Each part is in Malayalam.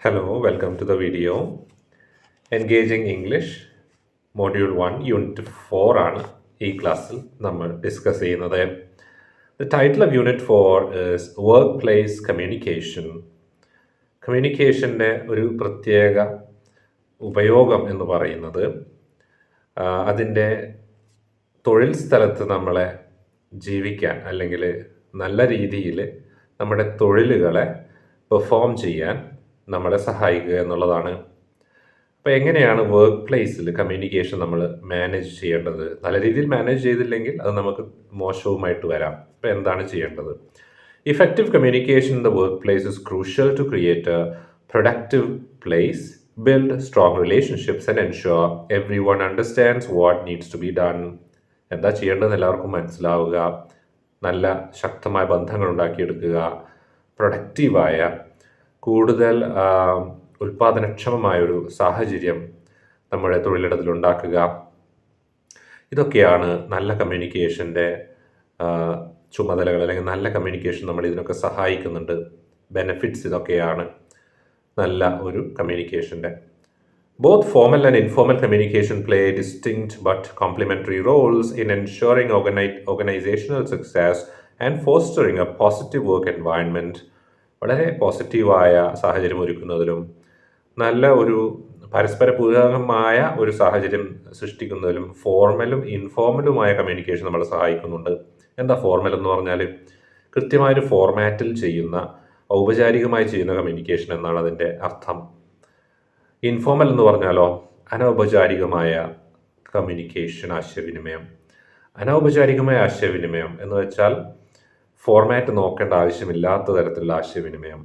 Hello, welcome to the video. Engaging English Module 1 Unit 4 ആണ് ഈ ക്ലാസ്സിൽ നമ്മൾ ഡിസ്കസ് ചെയ്യുന്നത്. The title of Unit 4 is Workplace Communication. കമ്മ്യൂണിക്കേഷൻ്റെ ഒരു പ്രത്യേക ഉപയോഗം എന്ന് പറയുന്നത് അതിൻ്റെ തൊഴിൽ സ്ഥലത്ത് നമ്മളെ ജീവിക്കാൻ അല്ലെങ്കിൽ നല്ല രീതിയിൽ നമ്മുടെ തൊഴിലുകളെ പെർഫോം ചെയ്യാൻ നമ്മളെ സഹായിക്കുക എന്നുള്ളതാണ്. അപ്പോൾ എങ്ങനെയാണ് വർക്ക് പ്ലേസിൽ കമ്മ്യൂണിക്കേഷൻ നമ്മൾ മാനേജ് ചെയ്യേണ്ടത്? നല്ല രീതിയിൽ മാനേജ് ചെയ്തില്ലെങ്കിൽ അത് നമുക്ക് മോശവുമായിട്ട് വരാം. അപ്പോൾ എന്താണ് ചെയ്യേണ്ടത്? Effective communication in the work place is crucial to create a productive place, build strong relationships and ensure everyone understands what needs to be done. എന്താ ചെയ്യേണ്ടതെന്ന് എല്ലാവർക്കും മനസ്സിലാവുക, നല്ല ശക്തമായ ബന്ധങ്ങൾ ഉണ്ടാക്കിയെടുക്കുക, പ്രൊഡക്റ്റീവായ കൂടുതൽ ഉൽപാദനക്ഷമമായൊരു സാഹചര്യം നമ്മുടെ തൊഴിലിടത്തിൽ ഉണ്ടാക്കുക. ഇതൊക്കെയാണ് നല്ല കമ്മ്യൂണിക്കേഷൻ്റെ ചുമതലകൾ, അല്ലെങ്കിൽ നല്ല കമ്മ്യൂണിക്കേഷൻ നമ്മൾ ഇതിനൊക്കെ സഹായിക്കുന്നുണ്ട്. ബെനിഫിറ്റ്സ് ഇതൊക്കെയാണ് നല്ല ഒരു കമ്മ്യൂണിക്കേഷൻ്റെ. Both formal and informal communication play distinct but complementary roles in ensuring organizational success and fostering a positive work environment. വളരെ പോസിറ്റീവായ സാഹചര്യം ഒരുക്കുന്നതിലും നല്ല ഒരു പരസ്പര പൂരകമായ ഒരു സാഹചര്യം സൃഷ്ടിക്കുന്നതിലും ഫോർമലും ഇൻഫോർമലുമായ കമ്മ്യൂണിക്കേഷൻ നമ്മളെ സഹായിക്കുന്നുണ്ട്. എന്താ ഫോർമൽ എന്ന് പറഞ്ഞാൽ? കൃത്യമായൊരു ഫോർമാറ്റിൽ ചെയ്യുന്ന, ഔപചാരികമായി ചെയ്യുന്ന കമ്മ്യൂണിക്കേഷൻ എന്നാണ് അതിൻ്റെ അർത്ഥം. ഇൻഫോർമൽ എന്ന് പറഞ്ഞാലോ അനൗപചാരികമായ കമ്മ്യൂണിക്കേഷൻ, ആശയവിനിമയം. അനൗപചാരികമായ ആശയവിനിമയം എന്ന് വെച്ചാൽ ഫോർമാറ്റ് നോക്കേണ്ട ആവശ്യമില്ലാത്ത തരത്തിലുള്ള ആശയവിനിമയം.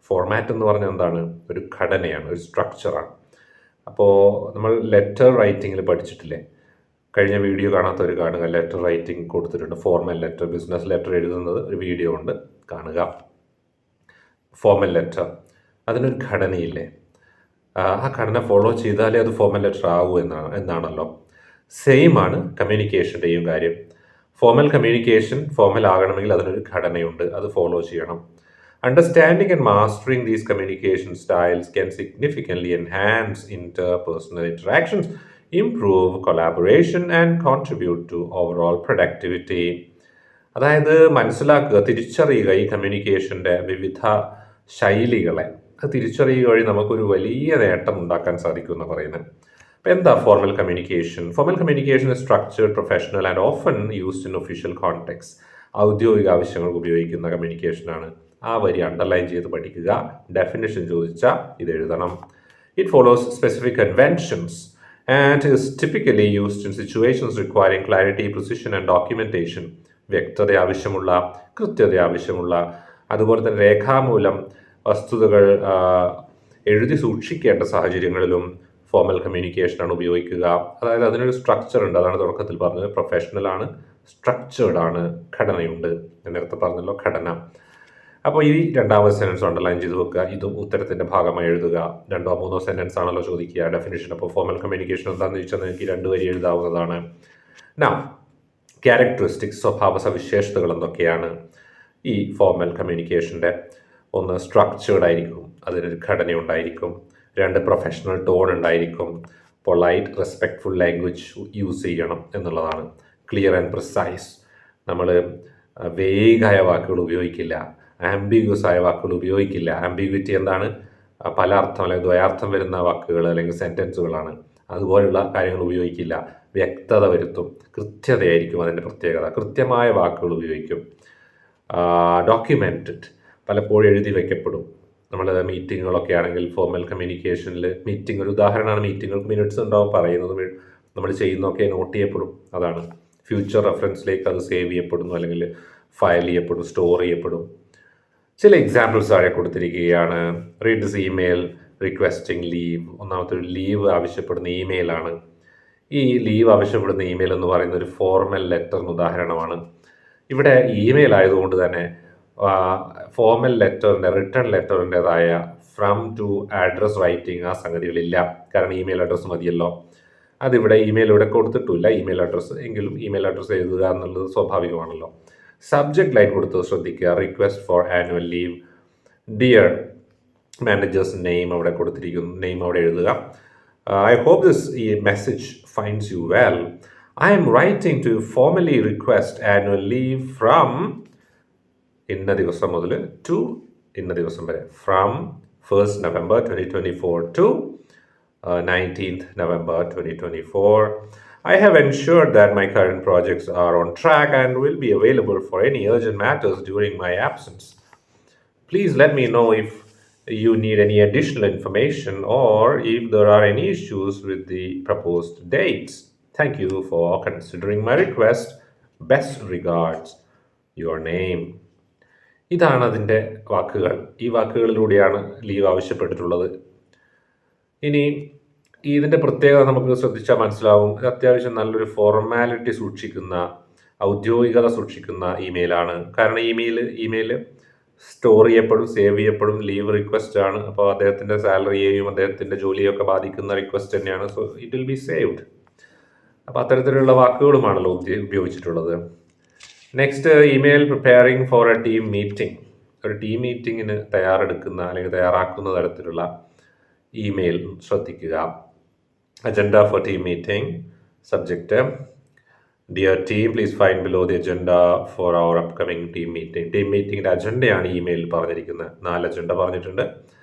ഫോർമാറ്റ് എന്ന് പറഞ്ഞാൽ എന്താണ്? ഒരു ഘടനയാണ്, ഒരു സ്ട്രക്ചറാണ്. അപ്പോൾ നമ്മൾ ലെറ്റർ റൈറ്റിങ്ങിൽ പഠിച്ചിട്ടില്ലേ? കഴിഞ്ഞ വീഡിയോ കാണാത്തവർ കാണുക. ലെറ്റർ റൈറ്റിംഗ് കൊടുത്തിട്ടുണ്ട്. ഫോർമൽ ലെറ്റർ, ബിസിനസ് ലെറ്റർ എഴുതുന്നത് ഒരു വീഡിയോ ഉണ്ട്, കാണുക. ഫോർമൽ ലെറ്റർ അതിനൊരു ഘടനയില്ലേ? ആ ഘടന ഫോളോ ചെയ്താലേ അത് ഫോർമൽ ലെറ്റർ ആകൂ എന്നാണല്ലോ. സെയിം ആണ് കമ്മ്യൂണിക്കേഷൻ്റെയും കാര്യം. ഫോർമൽ കമ്മ്യൂണിക്കേഷൻ ഫോർമൽ ആകണമെങ്കിൽ അതിനൊരു ഘടനയുണ്ട്, അത് ഫോളോ ചെയ്യണം. Understanding and mastering these communication styles can significantly enhance interpersonal interactions, improve collaboration and contribute to overall productivity. അതായത് മനസ്സിലാക്കുക, തിരിച്ചറിയുക ഈ കമ്മ്യൂണിക്കേഷൻ്റെ വിവിധ ശൈലികളെ. അത് തിരിച്ചറിയുക വഴി നമുക്കൊരു വലിയ നേട്ടം ഉണ്ടാക്കാൻ സാധിക്കും എന്ന് പറയുന്നത്. അപ്പോൾ എന്താ formal communication? Formal communication is structured, professional and often used in official context. ഔദ്യോഗിക ആവശ്യങ്ങൾക്ക് ഉപയോഗിക്കുന്ന കമ്മ്യൂണിക്കേഷനാണ്. ആ വരി അണ്ടർലൈൻ ചെയ്ത് പഠിക്കുക. ഡെഫിനിഷൻ ചോദിച്ചാൽ ഇത് എഴുതണം. It follows specific conventions and is typically used in situations requiring clarity, precision and documentation. വ്യക്തത ആവശ്യമുള്ള, കൃത്യത ആവശ്യമുള്ള, അതുപോലെ തന്നെ രേഖാമൂലം വസ്തുതകൾ എഴുതി സൂക്ഷിക്കേണ്ട സാഹചര്യങ്ങളിലും ഫോർമൽ കമ്മ്യൂണിക്കേഷനാണ് ഉപയോഗിക്കുക. അതായത് അതിനൊരു സ്ട്രക്ചർ ഉണ്ട്. അതാണ് തുടക്കത്തിൽ പറഞ്ഞത്. പ്രൊഫഷണലാണ്, സ്ട്രക്ചേർഡ് ആണ്, ഘടനയുണ്ട്. ഞാൻ നേരത്തെ പറഞ്ഞല്ലോ, ഘടന. അപ്പോൾ ഈ രണ്ടാമത്തെ സെൻറ്റൻസ് അണ്ടർലൈൻ ചെയ്ത് വെക്കുക. ഇതും ഉത്തരത്തിൻ്റെ ഭാഗമായി എഴുതുക. 2-3 സെൻറ്റൻസ് ആണല്ലോ ചോദിക്കുക ഡെഫിനിഷൻ. അപ്പോൾ ഫോർമൽ കമ്മ്യൂണിക്കേഷൻ എന്താണെന്ന് ചോദിച്ചാൽ എനിക്ക് 2 വരി എഴുതാവുന്നതാണ്. നൗ ക്യാരക്ടറിസ്റ്റിക്സ്, സ്വഭാവ സവിശേഷതകൾ എന്തൊക്കെയാണ് ഈ ഫോർമൽ കമ്മ്യൂണിക്കേഷൻ്റെ? 1, സ്ട്രക്ചേർഡ് ആയിരിക്കും, അതിനൊരു ഘടനയുണ്ടായിരിക്കും. 2, പ്രൊഫഷണൽ ടോൺ ഉണ്ടായിരിക്കും. പൊളൈറ്റ്, റെസ്പെക്ട്ഫുൾ ലാംഗ്വേജ് യൂസ് ചെയ്യണം എന്നുള്ളതാണ്. ക്ലിയർ ആൻഡ് പ്രിസൈസ്, നമ്മൾ വേഗായ വാക്കുകൾ ഉപയോഗിക്കില്ല, ആംബിഗ്വസ് ആയ വാക്കുകൾ ഉപയോഗിക്കില്ല. ആംബിഗ്വിറ്റി എന്താണ്? പല അർത്ഥം അല്ലെങ്കിൽ ദ്വയാർത്ഥം വരുന്ന വാക്കുകൾ അല്ലെങ്കിൽ സെൻറ്റൻസുകളാണ്. അതുപോലുള്ള കാര്യങ്ങൾ ഉപയോഗിക്കില്ല. വ്യക്തത വരുത്തും, കൃത്യതയായിരിക്കും അതിൻ്റെ പ്രത്യേകത. കൃത്യമായ വാക്കുകൾ ഉപയോഗിക്കും. ഡോക്യുമെൻറ്റഡ്, പലപ്പോഴും എഴുതി വയ്ക്കപ്പെടും. നമ്മൾ മീറ്റിങ്ങുകളൊക്കെ ആണെങ്കിൽ ഫോർമൽ കമ്മ്യൂണിക്കേഷനിൽ മീറ്റിംഗ് ഒരു ഉദാഹരണമാണ്. മീറ്റിങ്ങുകൾക്ക് മിനിറ്റ്സ് ഉണ്ടാവും, പറയുന്നതും നമ്മൾ ചെയ്യുന്നതൊക്കെ നോട്ട് ചെയ്യപ്പെടും. അതാണ് ഫ്യൂച്ചർ റെഫറൻസിലേക്ക് അത് സേവ് ചെയ്യപ്പെടുന്നു, അല്ലെങ്കിൽ ഫയൽ ചെയ്യപ്പെടും, സ്റ്റോർ ചെയ്യപ്പെടും. ചില എക്സാമ്പിൾസ് താഴെ കൊടുത്തിരിക്കുകയാണ്. Read this email requesting leave. ഒന്നാമത്തെ ഒരു ലീവ് ആവശ്യപ്പെടുന്ന ഇമെയിലാണ്. ഈ ലീവ് ആവശ്യപ്പെടുന്ന ഇമെയിൽ എന്ന് പറയുന്ന ഒരു ഫോർമൽ ലെറ്ററിന് ഉദാഹരണമാണ്. ഇവിടെ ഇമെയിൽ ആയതുകൊണ്ട് തന്നെ ഫോർമൽ ലെറ്ററിൻ്റെ, റിട്ടേൺ ലെറ്ററിൻ്റെതായ ഫ്രം ടു അഡ്രസ് റൈറ്റിംഗ് ആ സംഗതികളില്ല. കാരണം ഇമെയിൽ അഡ്രസ്സ് മതിയല്ലോ. അതിവിടെ ഇമെയിൽ ഇവിടെ കൊടുത്തിട്ടില്ല, ഇമെയിൽ അഡ്രസ്സ്. എങ്കിലും ഇമെയിൽ അഡ്രസ്സ് എഴുതുക എന്നുള്ളത് സ്വാഭാവികമാണല്ലോ. സബ്ജക്റ്റ് ലൈൻ കൊടുത്ത് ശ്രദ്ധിക്കുക. Request for annual leave. Dear manager's name അവിടെ കൊടുത്തിരിക്കുന്നു, നെയിം അവിടെ എഴുതുക. I hope this message finds you well. I M writing to formally request annual leave from ഇന്ന ദിവസം മുതൽ ടു ഇന്ന ദിവസം വരെ, from 1st November 2024 to 19th November 2024. I have ensured that my current projects are on track and will be available for any urgent matters during my absence. Please let me know if you need any additional information or if there are any issues with the proposed dates. Thank you for considering my request. Best regards, your name. ഇതാണ് അതിൻ്റെ വാക്കുകൾ. ഈ വാക്കുകളിലൂടെയാണ് ലീവ് ആവശ്യപ്പെട്ടിട്ടുള്ളത്. ഇനി ഇതിൻ്റെ പ്രത്യേകത നമുക്ക് ശ്രദ്ധിച്ചാൽ മനസ്സിലാവും. ഇത് അത്യാവശ്യം നല്ലൊരു ഫോർമാലിറ്റി സൂക്ഷിക്കുന്ന, ഔദ്യോഗികത സൂക്ഷിക്കുന്ന ഇമെയിലാണ്. കാരണം ഇമെയിൽ സ്റ്റോർ ചെയ്യപ്പെടും, സേവ് ചെയ്യപ്പെടും. ലീവ് റിക്വസ്റ്റ് ആണ്. അപ്പോൾ അദ്ദേഹത്തിൻ്റെ സാലറിയെയും അദ്ദേഹത്തിൻ്റെ ജോലിയൊക്കെ ബാധിക്കുന്ന റിക്വസ്റ്റ് തന്നെയാണ്. So it will be saved. അപ്പോൾ അത്തരത്തിലുള്ള വാക്കുകളുമാണല്ലോ ഉപയോഗിച്ചിട്ടുള്ളത്. Next, email preparing for a team meeting. ഒരു ടീം മീറ്റിങ്ങിന് തയ്യാറെടുക്കുന്ന അല്ലെങ്കിൽ തയ്യാറാക്കുന്ന തരത്തിലുള്ള ഇമെയിൽ ശ്രദ്ധിക്കുക. Agenda for team meeting. Subject, dear team, please find below the agenda for our upcoming team meeting. Team മീറ്റിംഗിൻ്റെ അജണ്ടയാണ് ഇമെയിലിൽ പറഞ്ഞിരിക്കുന്നത്. 4 അജണ്ട പറഞ്ഞിട്ടുണ്ട്.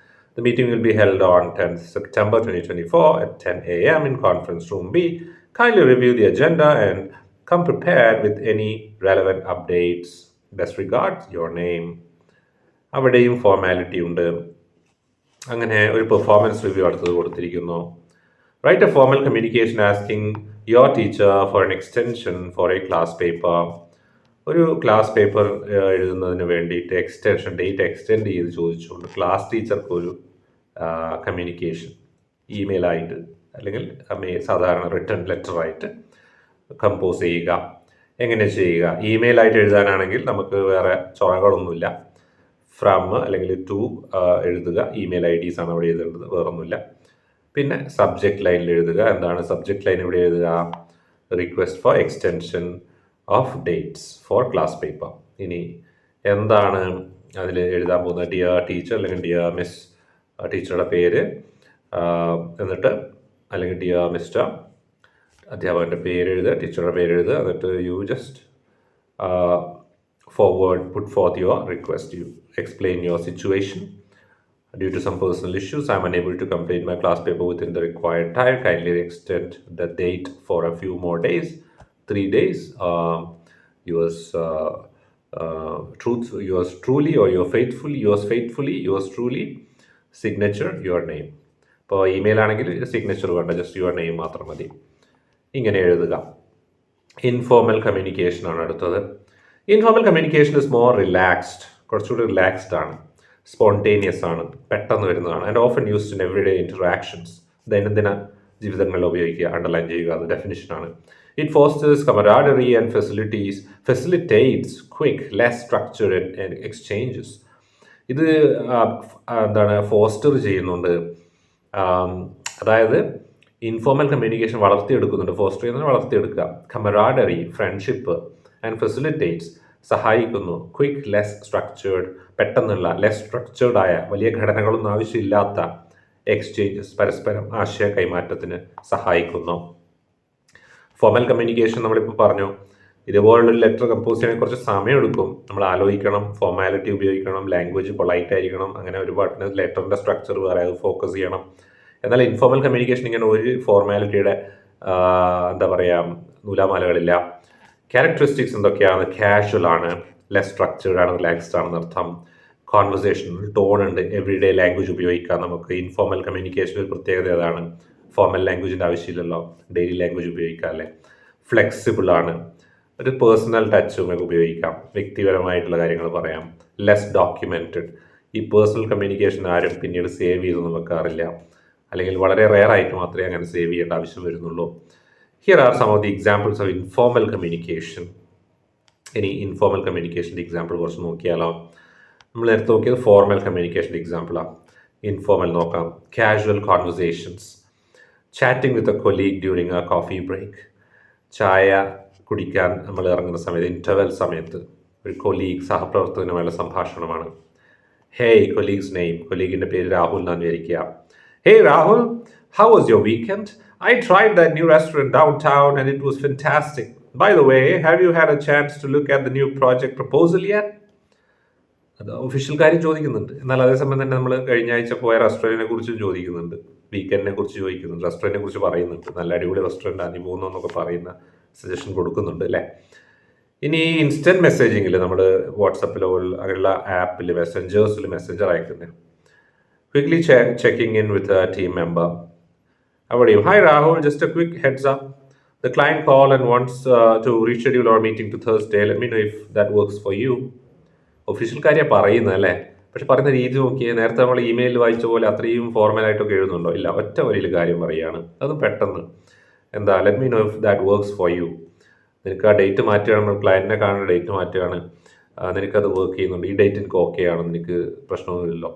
The meeting will be held on 10th September 2024 at 10 a.m. in conference room B. Kindly review the agenda and come prepared with any relevant updates. Best regards, your name. അവിടെയും ഫോർമാലിറ്റി ഉണ്ട്. അങ്ങനെ ഒരു പെർഫോമൻസ് റിവ്യൂ അടുത്തത് കൊടുത്തിരിക്കുന്നു. Write a formal communication asking your teacher for an extension for a class paper. ഒരു ക്ലാസ് പേപ്പർ എഴുതുന്നതിന് വേണ്ടിയിട്ട് ഡേറ്റ് എക്സ്റ്റെൻഡ് ചെയ്ത് ചോദിച്ചുകൊണ്ട് ക്ലാസ് ടീച്ചർക്ക് ഒരു കമ്മ്യൂണിക്കേഷൻ ഇമെയിലായിട്ട് അല്ലെങ്കിൽ സാധാരണ റിട്ടേൺ ലെറ്ററായിട്ട് കമ്പോസ് ചെയ്യുക. എങ്ങനെ ചെയ്യുക? ഇമെയിലായിട്ട് എഴുതാനാണെങ്കിൽ നമുക്ക് വേറെ ചൊറകളൊന്നുമില്ല. ഫ്രം അല്ലെങ്കിൽ ടു എഴുതുക. ഇമെയിൽ IDs ആണ് അവിടെ എഴുതേണ്ടത്, വേറൊന്നുമില്ല. പിന്നെ സബ്ജക്റ്റ് ലൈനിൽ എഴുതുക. എന്താണ് സബ്ജക്റ്റ് ലൈൻ ഇവിടെ എഴുതുക? Request for extension of dates four class paper. ഇനി എന്താണ് അതിൽ എഴുതാൻ പോകുന്നത്? ഡിയർ ടീച്ചർ അല്ലെങ്കിൽ ഡിയർ മിസ്, ടീച്ചറുടെ പേര്, എന്നിട്ട് അല്ലെങ്കിൽ ഡിയർ മിസ്റ്റർ, അധ്യാപകൻ്റെ പേര് എഴുതുക, ടീച്ചറുടെ പേര് എഴുതുക. എന്നിട്ട് you just put forth your request. You explain your situation. Due to some personal issues, I am unable to complete my class paper within the required time. Kindly extend the date for a few more days, 3 days. Yours truly, or yours truly, signature, your name. ഇപ്പോൾ ഇമെയിൽ ആണെങ്കിൽ സിഗ്നേച്ചർ വേണ്ട, ജസ്റ്റ് യുവർ നെയിം മാത്രം മതി. ഇങ്ങനെ എഴുതുക. ഇൻഫോർമൽ കമ്മ്യൂണിക്കേഷൻ ആണ് അടുത്തത്. Informal communication is more relaxed, കുറച്ചുകൂടി റിലാക്സ്ഡ് ആണ്, സ്പോണ്ടേനിയസ് ആണ്, പെട്ടെന്ന് വരുന്നതാണ്. And often used in every day interactions. ദൈനംദിന ജീവിതങ്ങളിൽ ഉപയോഗിക്കുക, അണ്ടർലൈൻ ചെയ്യുക, അത് ഡെഫിനിഷനാണ്. It fosters camaraderie and facilitates quick less structured exchanges. ഇത് ഫോസ്റ്റർ ചെയ്യുന്നുണ്ട്, അതായത് ഇൻഫോർമൽ കമ്മ്യൂണിക്കേഷൻ വളർത്തിയെടുക്കുന്നുണ്ട്. ഫോസ്റ്റർ ചെയ്യുന്നത് വളർത്തിയെടുക്കുക. കമറാഡറി, ഫ്രണ്ട്ഷിപ്പ്, ആൻഡ് ഫെസിലിറ്റേറ്റ്സ്, സഹായിക്കുന്നു. ക്വിക്ക്, ലെസ് സ്ട്രക്ചേർഡ്, പെട്ടെന്നുള്ള, ലെസ് സ്ട്രക്ചേർഡ് ആയ, വലിയ ഘടനകളൊന്നും ആവശ്യമില്ലാത്ത എക്സ്ചേഞ്ചസ്, പരസ്പരം ആശയ കൈമാറ്റത്തിന് സഹായിക്കുന്നു. ഫോർമൽ കമ്മ്യൂണിക്കേഷൻ നമ്മളിപ്പോൾ പറഞ്ഞു. ഇതുപോലുള്ളൊരു ലെറ്റർ കമ്പോസ് ചെയ്യാൻ കുറച്ച് സമയമെടുക്കും. നമ്മൾ ആലോചിക്കണം, ഫോർമാലിറ്റി ഉപയോഗിക്കണം, ലാംഗ്വേജ് പൊളൈറ്റ് ആയിരിക്കണം, അങ്ങനെ ഒരുപാട് ലെറ്ററിൻ്റെ സ്ട്രക്ചർ വേറെ, അത് ഫോക്കസ് ചെയ്യണം. എന്നാൽ ഇൻഫോർമൽ കമ്മ്യൂണിക്കേഷൻ ഇങ്ങനെ ഒരു ഫോർമാലിറ്റിയുടെ നൂലാമാലകളില്ല. ക്യാരക്ടറിസ്റ്റിക്സ് എന്തൊക്കെയാണ്? കാഷ്വൽ ആണ്, ലെസ് സ്ട്രക്ചേർഡ് ആണ്, റിലാക്സ്ഡ് ആണെന്ന് അർത്ഥം. കോൺവെർസേഷണൽ ടോൺ ഉണ്ട്, എവറി ഡേ ലാംഗ്വേജ് ഉപയോഗിക്കാം നമുക്ക്. ഇൻഫോർമൽ കമ്മ്യൂണിക്കേഷൻ ഒരു പ്രത്യേകത ഏതാണ്? ഫോർമൽ ലാംഗ്വേജിൻ്റെ ആവശ്യമില്ലല്ലോ, ഡെയിലി ലാംഗ്വേജ് ഉപയോഗിക്കാം അല്ലേ. ഫ്ലെക്സിബിൾ ആണ്, ഒരു പേഴ്സണൽ ടച്ചും ഒക്കെ ഉപയോഗിക്കാം, വ്യക്തിപരമായിട്ടുള്ള കാര്യങ്ങൾ പറയാം. ലെസ് ഡോക്യുമെൻറ്റഡ്, ഈ പേഴ്സണൽ കമ്മ്യൂണിക്കേഷൻ ആരും പിന്നീട് സേവ് ചെയ്തൊന്നും വെക്കാറില്ല, അല്ലെങ്കിൽ വളരെ റെയർ ആയിട്ട് മാത്രമേ അങ്ങനെ സേവ് ചെയ്യേണ്ട ആവശ്യം വരുന്നുള്ളൂ. Here are some of the examples of informal communication. ഇനി ഇൻഫോർമൽ കമ്മ്യൂണിക്കേഷൻ്റെ എക്സാമ്പിൾ കുറച്ച് നോക്കിയാലോ? നമ്മൾ നേരത്തെ നോക്കിയത് ഫോർമൽ കമ്മ്യൂണിക്കേഷൻ്റെ എക്സാമ്പിളാണ്. ഇൻഫോർമൽ നോക്കാം. Casual conversations, chatting with a colleague during a coffee break. ചായ കുടിക്കാൻ നമ്മൾ ഇറങ്ങുന്ന സമയത്ത്, ഇൻ്റർവെൽ സമയത്ത് ഒരു കൊലീഗ്, സഹപ്രവർത്തകനുമായുള്ള സംഭാഷണമാണ്. Hey, colleague's name. Colleague-ന്റെ പേര് രാഹുൽ എന്നാണ് വിചാരിക്കുക. Hey Rahul, how was your weekend? I tried that new restaurant downtown and it was fantastic. By the way, have you had a chance to look at the new project proposal yet? അത് ഒഫീഷ്യൽ കാര്യം ചോദിക്കുന്നുണ്ട്. എന്നാൽ അതേസമയം തന്നെ നമ്മൾ കഴിഞ്ഞ ആഴ്ച പോയ റെസ്റ്റോറൻറ്റിനെ കുറിച്ചും ചോദിക്കുന്നുണ്ട്. വീക്കെൻഡിനെ കുറിച്ച് ചോദിക്കുന്നുണ്ട്. റെസ്റ്റോറൻറ്റിനെ കുറിച്ച് പറയുന്നുണ്ട്. നല്ല അടിപൊളി റെസ്റ്റോറൻറ്റാണ് നീ പോകുന്നതെന്നൊക്കെ പറയുന്ന സജഷൻ കൊടുക്കുന്നുണ്ട് അല്ലേ. ഇനി ഇൻസ്റ്റൻറ്റ് മെസ്സേജിങ്ങിൽ നമ്മൾ വാട്സപ്പിലോ അങ്ങനെയുള്ള ആപ്പിൽ മെസ്സഞ്ചേഴ്സിൽ മെസ്സഞ്ചർ അയക്കുന്നത് quickly checking in with a team member. അവിടെയും hi Rahul, just a quick heads up. The client call and wants to reschedule our meeting to Thursday. Let me know if that works for you. Official കാര്യം പറയുന്നത് അല്ലേ. പക്ഷെ പറയുന്ന രീതി നോക്കിയാൽ നേരത്തെ നമ്മൾ ഇമെയിൽ വായിച്ച പോലെ അത്രയും ഫോർമലായിട്ടൊക്കെ എഴുതുന്നുണ്ടോ? ഇല്ല, ഒറ്റ വരിയിൽ കാര്യം പറയുകയാണ്. അതും പെട്ടെന്ന് എന്താ, let me know if that works for you. നിനക്ക് ആ ഡേറ്റ് മാറ്റുകയാണ്, നമ്മൾ ക്ലയൻറ്റിനെ കാണുന്ന ഡേറ്റ് മാറ്റുകയാണ്, നിനക്കത് വർക്ക് ചെയ്യുന്നുണ്ട്, ഈ ഡേറ്റ് എനിക്ക് ഓക്കെ ആണ്, നിനക്ക് പ്രശ്നമൊന്നുമില്ലല്ലോ.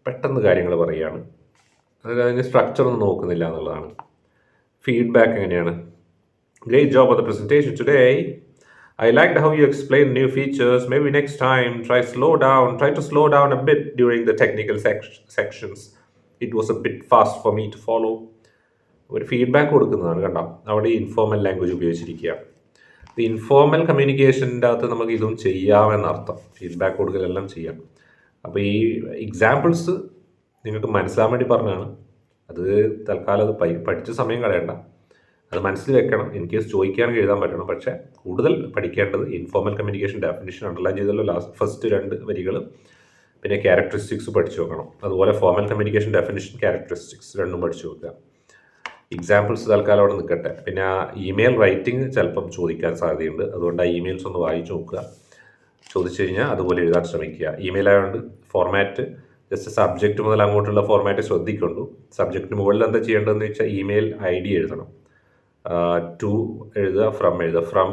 പെട്ടെന്ന് കാര്യങ്ങൾ പറയുകയാണ്. അതിന് സ്ട്രക്ചർ ഒന്നും നോക്കുന്നില്ല എന്നുള്ളതാണ്. ഫീഡ്ബാക്ക് എങ്ങനെയാണ്? Great job on the presentation today. I liked how you explained new features. Maybe next time try to slow down a bit during the technical sections. It was a bit fast for me to follow. ഒരു ഫീഡ്ബാക്ക് കൊടുക്കുന്നതാണ് കണ്ടോ. അവിടെ ഇൻഫോർമൽ ലാംഗ്വേജ് ഉപയോഗിച്ചിരിക്കുക. ഇൻഫോർമൽ കമ്മ്യൂണിക്കേഷൻ്റെ അകത്ത് നമുക്ക് ഇതും ചെയ്യാമെന്നർത്ഥം. ഫീഡ്ബാക്ക് കൊടുക്കലെല്ലാം ചെയ്യാം. അപ്പോൾ ഈ എക്സാമ്പിൾസ് നിങ്ങൾക്ക് മനസ്സിലാൻ വേണ്ടി പറഞ്ഞാണ്. അത് തൽക്കാലം അത് പഠിച്ച സമയം കളയണ്ട, അത് മനസ്സിൽ വെക്കണം. ഇൻ കേസ് ചോദിക്കുകയാണെങ്കിൽ എഴുതാൻ പറ്റണം. പക്ഷേ കൂടുതൽ പഠിക്കേണ്ടത് ഇൻഫോർമൽ കമ്മ്യൂണിക്കേഷൻ ഡെഫിനിഷൻ അണ്ടർലൈൻ ചെയ്തല്ലോ ഫസ്റ്റ് 2 വരികൾ. പിന്നെ ക്യാരക്ടറിസ്റ്റിക്സ് പഠിച്ചു വെക്കണം. അതുപോലെ ഫോർമൽ കമ്മ്യൂണിക്കേഷൻ ഡെഫിനിഷൻ, ക്യാരക്ടറിസ്റ്റിക്സ് രണ്ടും പഠിച്ചു വെക്കുക. എക്സാമ്പിൾസ് തൽക്കാലം അവിടെ നിൽക്കട്ടെ. പിന്നെ ആ ഇമെയിൽ റൈറ്റിംഗ് ചിലപ്പം ചോദിക്കാൻ സാധ്യതയുണ്ട്. അതുകൊണ്ട് ആ ഇമെയിൽസ് ഒന്ന് വായിച്ചു നോക്കുക. ചോദിച്ചു കഴിഞ്ഞാൽ അതുപോലെ എഴുതാൻ ശ്രമിക്കുക. ഇമെയിൽ ആയതുകൊണ്ട് ഫോർമാറ്റ് ജസ്റ്റ് സബ്ജക്റ്റ് മുതൽ അങ്ങോട്ടുള്ള ഫോർമാറ്റ് ശ്രദ്ധിക്കുള്ളൂ. സബ്ജക്റ്റിന് മുകളിൽ എന്താ ചെയ്യേണ്ടതെന്ന് വെച്ചാൽ ഇമെയിൽ ID എഴുതണം. ടു എഴുതുക, ഫ്രം എഴുതുക. ഫ്രം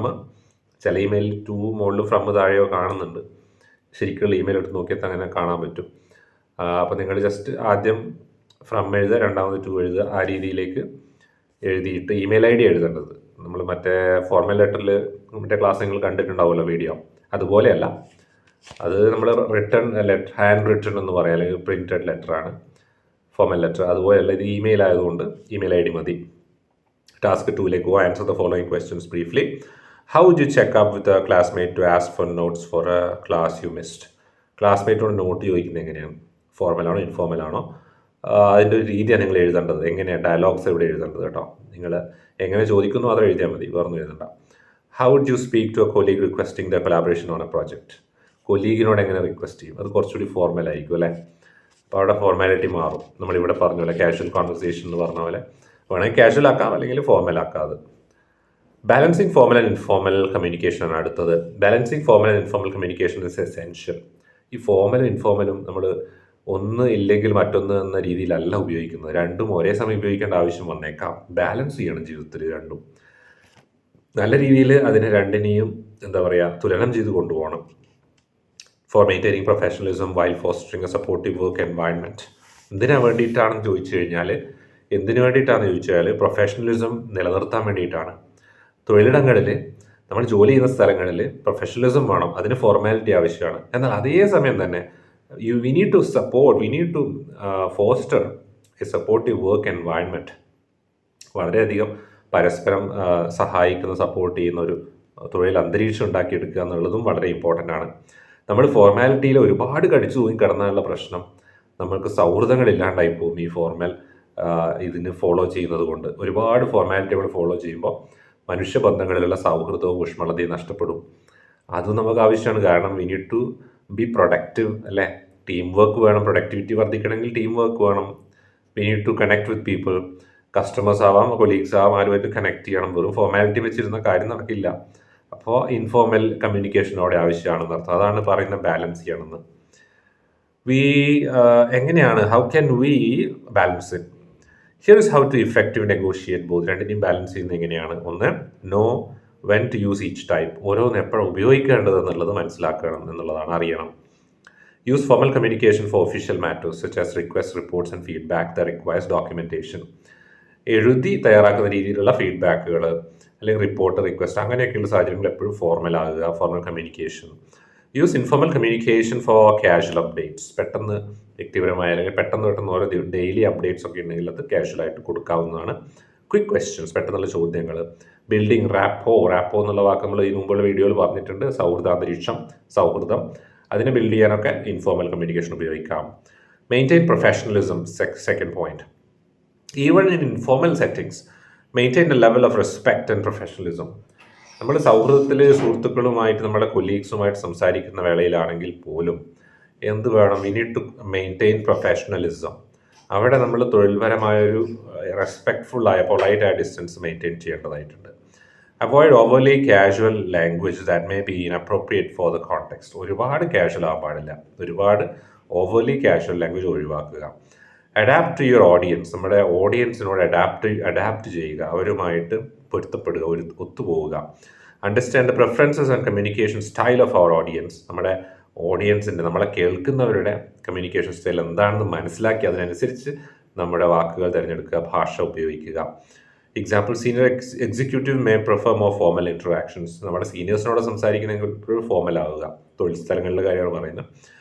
ചില ഇമെയിൽ ടു മുകളിൽ ഫ്രം താഴെയോ കാണുന്നുണ്ട്. ശരിക്കുള്ള ഇമെയിൽ എടുത്ത് നോക്കിയാൽ അങ്ങനെ കാണാൻ പറ്റും. അപ്പോൾ നിങ്ങൾ ജസ്റ്റ് ആദ്യം ഫ്രം എഴുതുക, രണ്ടാമത് ടു എഴുതുക. ആ രീതിയിലേക്ക് എഴുതിയിട്ട് ഇമെയിൽ ID എഴുതേണ്ടത്. നമ്മൾ മറ്റേ ഫോർമൽ ലെറ്ററിൽ മറ്റേ ക്ലാസ് നിങ്ങൾ കണ്ടിട്ടുണ്ടാവുമല്ലോ വീഡിയോ, അതുപോലെയല്ല. അത് നമ്മൾ റിട്ടേൺ ലെറ്റർ, ഹാൻഡ് റിട്ടേൺ എന്ന് പറയാം, അല്ലെങ്കിൽ പ്രിൻറ്റഡ് ലെറ്ററാണ് ഫോർമൽ ലെറ്റർ. അതുപോലെയല്ല, ഇത് ഇമെയിൽ ആയതുകൊണ്ട് ഇമെയിൽ ID മതി. Task 2, go answer the following questions briefly. How would you check up with a classmate to ask for notes for a class you missed? ക്ലാസ്മേറ്റോട് നോട്ട് ചോദിക്കുന്നത് എങ്ങനെയാണ്? ഫോർമലാണോ ഇൻഫോർമൽ ആണോ? അതിൻ്റെ ഒരു രീതിയാണ് നിങ്ങൾ എഴുതേണ്ടത്. എങ്ങനെയാണ് ഡയലോഗ്സ് എവിടെ എഴുതേണ്ടത് കേട്ടോ. നിങ്ങൾ എങ്ങനെ ചോദിക്കുന്നു അത് എഴുതിയാൽ മതി, വേറൊന്നും എഴുതണ്ട. How would you speak to a colleague requesting the collaboration on a project? കൊലീഗിനോട് എങ്ങനെ റിക്വസ്റ്റ് ചെയ്യും? അത് കുറച്ചുകൂടി ഫോർമൽ ആയിരിക്കും അല്ലേ. അപ്പോൾ അവിടെ ഫോർമാലിറ്റി മാറും. നമ്മളിവിടെ പറഞ്ഞ പോലെ കാഷ്വൽ കോൺവെർസേഷൻ എന്ന് പറഞ്ഞ പോലെ വേണമെങ്കിൽ കാഷ്വൽ ആക്കാം, അല്ലെങ്കിൽ ഫോർമൽ ആക്കാം. Balancing formal and informal communication ആണ് അടുത്തത്. Balancing formal and informal communication is essential. ഈ ഫോർമലും ഇൻഫോർമലും നമ്മൾ ഒന്ന് ഇല്ലെങ്കിൽ മറ്റൊന്ന് എന്ന രീതിയിലല്ല ഉപയോഗിക്കുന്നത്. രണ്ടും ഒരേ സമയം ഉപയോഗിക്കേണ്ട ആവശ്യം വന്നേക്കാം. ബാലൻസ് ചെയ്യണം ജീവിതത്തിൽ രണ്ടും. നല്ല രീതിയിൽ അതിനെ രണ്ടിനെയും എന്താ പറയുക, തുലനം ചെയ്ത് കൊണ്ടുപോകണം. For maintaining professionalism while fostering A supportive work environment. എന്തിനാണ് വേണ്ടിയിട്ടാണെന്ന് ചോദിച്ചു കഴിഞ്ഞാൽ, പ്രൊഫഷണലിസം നിലനിർത്താൻ വേണ്ടിയിട്ടാണ്. തൊഴിലിടങ്ങളിൽ, നമ്മൾ ജോലി ചെയ്യുന്ന സ്ഥലങ്ങളിൽ പ്രൊഫഷണലിസം വേണം, അതിന് ഫോർമാലിറ്റി ആവശ്യമാണ്. എന്നാൽ അതേസമയം തന്നെ we need to foster a supportive work environment. വളരെയധികം പരസ്പരം സഹായിക്കുന്ന, സപ്പോർട്ട് ചെയ്യുന്ന ഒരു തൊഴിൽ അന്തരീക്ഷം ഉണ്ടാക്കിയെടുക്കുക എന്നുള്ളതും വളരെ ഇമ്പോർട്ടൻ്റ് ആണ്. നമ്മൾ ഫോർമാലിറ്റിയിൽ ഒരുപാട് കടിച്ചു തൂങ്ങി കിടന്നാലുള്ള പ്രശ്നം, നമ്മൾക്ക് സൗഹൃദങ്ങളില്ലാണ്ടായി പോകും. ഈ ഫോർമൽ ഇതിന് ഫോളോ ചെയ്യുന്നത് കൊണ്ട് ഒരുപാട് ഫോർമാലിറ്റികൾ ഫോളോ ചെയ്യുമ്പോൾ മനുഷ്യബന്ധങ്ങളിലുള്ള സൗഹൃദവും ഊഷ്മളതയും നഷ്ടപ്പെടും. അതും നമുക്ക് ആവശ്യമാണ്. കാരണം we need to be productive അല്ലേ. ടീം വർക്ക് വേണം. പ്രൊഡക്ടിവിറ്റി വർദ്ധിക്കണമെങ്കിൽ ടീം വർക്ക് വേണം. We need to connect with people. Customers ആവാം, കൊളീഗ്സ് ആവാം, ആരുമായിട്ട് കണക്ട് ചെയ്യണം. വെറും ഫോർമാലിറ്റി വെച്ചിരുന്ന കാര്യം നടക്കില്ല. അപ്പോൾ ഇൻഫോർമൽ കമ്മ്യൂണിക്കേഷനോടെ ആവശ്യമാണെന്ന് അർത്ഥം. അതാണ് പറയുന്ന ബാലൻസ് ചെയ്യണമെന്ന്. എങ്ങനെയാണ്, how can we balance it? Here is how to effective negotiate both. രണ്ടിനെയും ബാലൻസ് ചെയ്യുന്നത് എങ്ങനെയാണ്? ഒന്ന്, know when to use each type. ഓരോന്ന് എപ്പോഴും ഉപയോഗിക്കേണ്ടത് എന്നുള്ളത് മനസ്സിലാക്കണം എന്നുള്ളതാണ്, അറിയണം. Use formal communication for official matters such as request, reports and feedback the requires documentation. എഴുതി തയ്യാറാക്കുന്ന രീതിയിലുള്ള ഫീഡ്ബാക്കുകൾ അല്ലെങ്കിൽ റിപ്പോർട്ട്, റിക്വസ്റ്റ് അങ്ങനെയൊക്കെയുള്ള സാഹചര്യങ്ങൾ എപ്പോഴും ഫോർമൽ ആകുക, formal communication. Use informal communication for casual updates. പെട്ടെന്ന് വ്യക്തിപരമായ അല്ലെങ്കിൽ പെട്ടെന്ന് ഓരോ ഡെയിലി അപ്ഡേറ്റ്സ് ഒക്കെ ഉണ്ടെങ്കിൽ അത് കാഷ്വലായിട്ട് കൊടുക്കാവുന്നതാണ്. ക്വിക്ക് ക്വസ്റ്റ്യൻസ്, പെട്ടെന്നുള്ള ചോദ്യങ്ങൾ. ബിൽഡിംഗ് റാപ്പോ എന്നുള്ള വാക്ക് നമ്മൾ ഈ മുമ്പുള്ള വീഡിയോയിൽ പറഞ്ഞിട്ടുണ്ട്. സൗഹൃദാന്തരീക്ഷം, സൗഹൃദം, അതിനെ ബിൽഡ് ചെയ്യാനൊക്കെ ഇൻഫോർമൽ കമ്മ്യൂണിക്കേഷൻ ഉപയോഗിക്കാം. Maintain professionalism, second point. Even in informal settings maintain A level of respect and professionalism. നമ്മൾ സൗഹൃദത്തിൽ സുഹൃത്തുക്കളുമായിട്ട് നമ്മുടെ കൊലീഗ്സുമായിട്ട് സംസാരിക്കുന്ന വേളയിലാണെങ്കിൽ പോലും എന്ത് വേണം? We need to maintain professionalism. അവിടെ നമ്മൾ തൊഴിൽപരമായൊരു റെസ്പെക്ട്ഫുള്ളായ പൊളൈറ്റായ ഡിസ്റ്റൻസ് മെയിൻറ്റെയിൻ ചെയ്യേണ്ടതായിട്ടുണ്ട്. Avoid overly casual language that may be inappropriate for the context. ഒരുപാട് കാഷ്വൽ ആവാൻ പാടില്ല, ഒരുപാട് ഓവർലി കാഷ്വൽ ലാംഗ്വേജ് ഒഴിവാക്കുക. Adapt to your audience. നമ്മുടെ ഓഡിയൻസിനോട് അഡാപ്റ്റ് ചെയ്യുക, അവരുമായിട്ട് പൊരുത്തപ്പെടുക, ഒത്തുപോവുക. Understand the preferences and communication style of our audience. നമ്മുടെ ഓഡിയൻസിൻ്റെ, നമ്മളെ കേൾക്കുന്നവരുടെ കമ്മ്യൂണിക്കേഷൻ സ്റ്റൈൽ എന്താണെന്ന് മനസ്സിലാക്കി അതിനനുസരിച്ച് നമ്മുടെ വാക്കുകൾ തിരഞ്ഞെടുക്കുക, ഭാഷ ഉപയോഗിക്കുക. Example, senior executive may prefer more formal interactions. നമ്മുടെ സീനിയേഴ്സിനോട് സംസാരിക്കണമെങ്കിൽ ഫോർമൽ ആവുക. തൊഴിൽ സ്ഥലങ്ങളിലെ കാര്യമാണ് പറയുന്നത്.